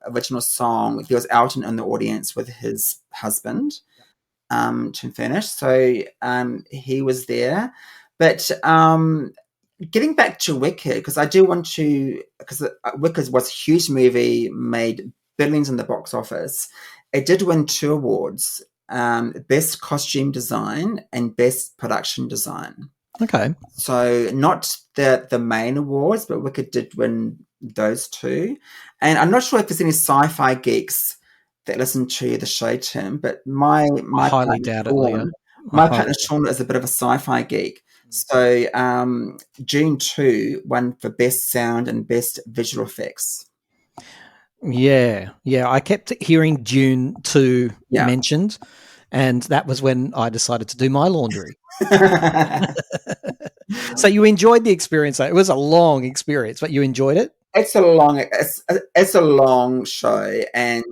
original song, there was Elton in the audience with his husband, to finish. So he was there. But getting back to Wicked, because I do want to, because Wicked was a huge movie, made billions in the box office. It did win 2 awards, Best Costume Design and Best Production Design. Okay. So not the main awards, but Wicked did win those 2. And I'm not sure if there's any sci-fi geeks that listen to the show, Tim, but my highly doubt it, Leo. My partner Sean is a bit of a sci-fi geek. So June 2 won for Best Sound and Best Visual Effects. Yeah. I kept hearing June 2 mentioned, and that was when I decided to do my laundry. So you enjoyed the experience. It was a long experience, but you enjoyed it? It's a long show, and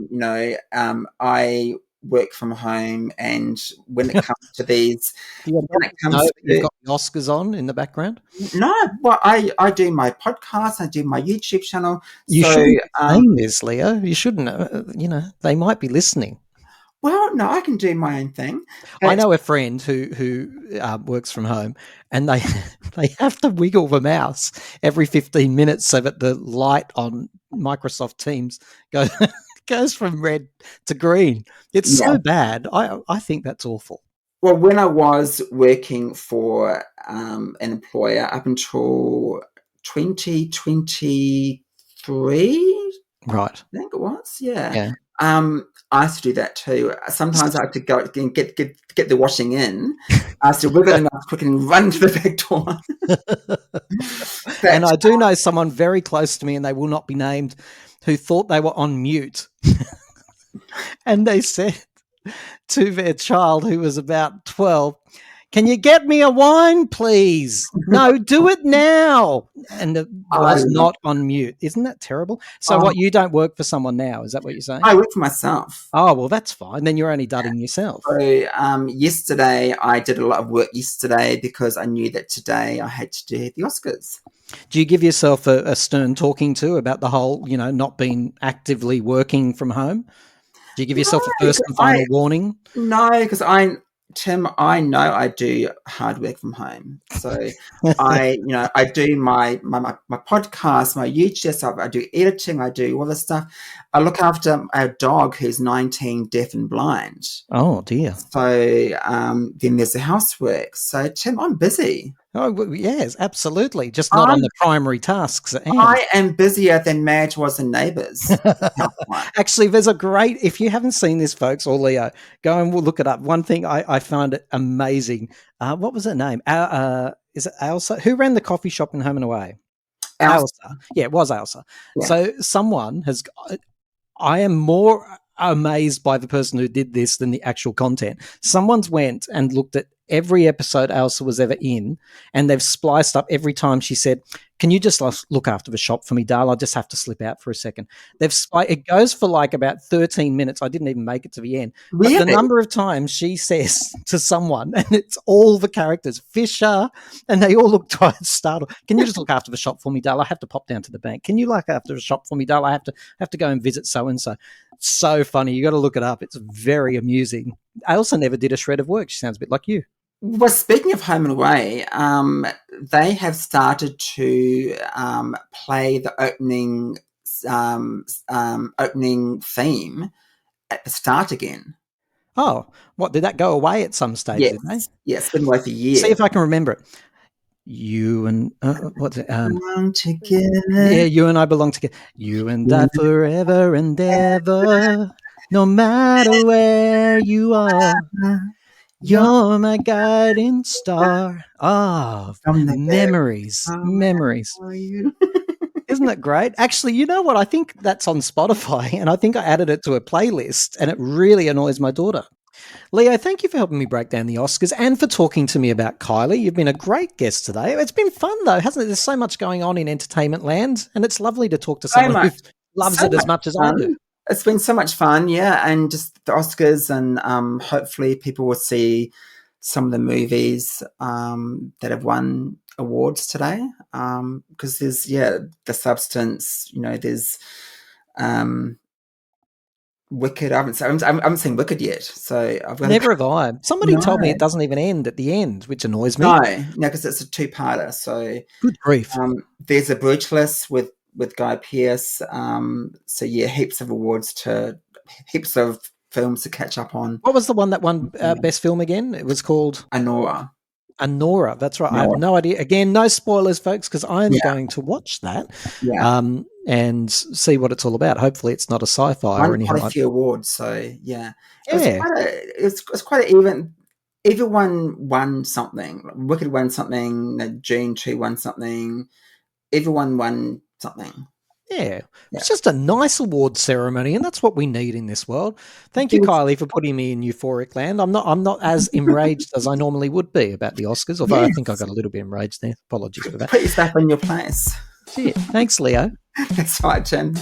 I work from home, and when it comes to these, you've got the Oscars on in the background. No, well, I do my podcast, I do my YouTube channel. You shouldn't name this, Leo. You shouldn't. They might be listening. Well, no, I can do my own thing. I know a friend who works from home, and they have to wiggle the mouse every 15 minutes so that the light on Microsoft Teams goes from red to green. It's so bad. I think that's awful. Well, when I was working for an employer up until 2023, right? I think it was. Yeah. I used to do that too. Sometimes I had to go and get the washing in. I used to wiggle it up quickly and run to the back door. And I do know someone very close to me, and they will not be named, who thought they were on mute. And they said to their child, who was about 12, "Can you get me a wine, please? No, do it now." And it was not on mute. Isn't that terrible? So what, you don't work for someone now? Is that what you're saying? I work for myself. Oh, well, that's fine. Then you're only dudding yourself. So yesterday, I did a lot of work yesterday because I knew that today I had to do the Oscars. Do you give yourself a stern talking to about the whole, not being actively working from home? Do you give yourself a first and final warning? No, because Tim, I know I do hard work from home. So I do my podcast, my YouTube stuff, I do editing, I do all this stuff. I look after our dog who's 19, deaf and blind. Oh, dear. So then there's the housework. So, Tim, I'm busy. Oh, yes, absolutely. Just not on the primary tasks at hand. I am busier than Madge was in Neighbours. Actually, there's a great, if you haven't seen this, folks, or Leo, go and we'll look it up. One thing I found it amazing. What was her name? Is it Elsa? Who ran the coffee shop in Home and Away? Elsa. Yeah, it was Elsa. Yeah. So someone has, I am more amazed by the person who did this than the actual content. Someone's went and looked at every episode Elsa was ever in, and they've spliced up every time she said, "Can you just look after the shop for me, darling? I'll just have to slip out for a second." It goes for like about 13 minutes. I didn't even make it to the end. Really? But the number of times she says to someone, and it's all the characters, Fisher, and they all look quite startled. "Can you just look after the shop for me, darling? I have to pop down to the bank. Can you look after the shop for me, darling? I have to go and visit so-and-so." So funny. You got to look it up. It's very amusing. Elsa never did a shred of work. She sounds a bit like you. Well, speaking of Home and Away, they have started to play the opening theme at the start again. Oh, what, did that go away at some stage? Yes, did they? Yes, it's been away for years. See if I can remember it. You and what's it? Belong together. Yeah, you and I belong together. You and I forever and ever, no matter where you are. You're my guiding star. Oh, memories. Isn't that great? Actually, you know what? I think that's on Spotify, and I think I added it to a playlist, and it really annoys my daughter. Leo, thank you for helping me break down the Oscars and for talking to me about Kylie. You've been a great guest today. It's been fun, though, hasn't it? There's so much going on in entertainment land, and it's lovely to talk to someone who loves it as much as I do. It's been so much fun, yeah, and just the Oscars, and hopefully people will see some of the movies that have won awards today, because there's, The Substance, there's Wicked. I haven't seen Wicked yet, so never have I. Somebody told me it doesn't even end at the end, which annoys me. No, because it's a two-parter. So good grief. There's a Brutalist with Guy Pearce. So heaps of awards heaps of films to catch up on. What was the one that won best film again? It was called Anora. That's right. I have no idea. Again, no spoilers, folks, because I'm going to watch that and see what it's all about. Hopefully it's not a sci-fi or anything. Quite a few awards, so it's quite even. Everyone won something. Wicked won something. June 2 won something. Everyone won something. Yeah, it's just a nice award ceremony, and that's what we need in this world. Thank you, Kylie, for putting me in euphoric land. I'm not as enraged as I normally would be about the Oscars, although I think I got a little bit enraged there. Apologies for that. Put yourself in your place. Yeah. Thanks, Leo. That's right, Jim.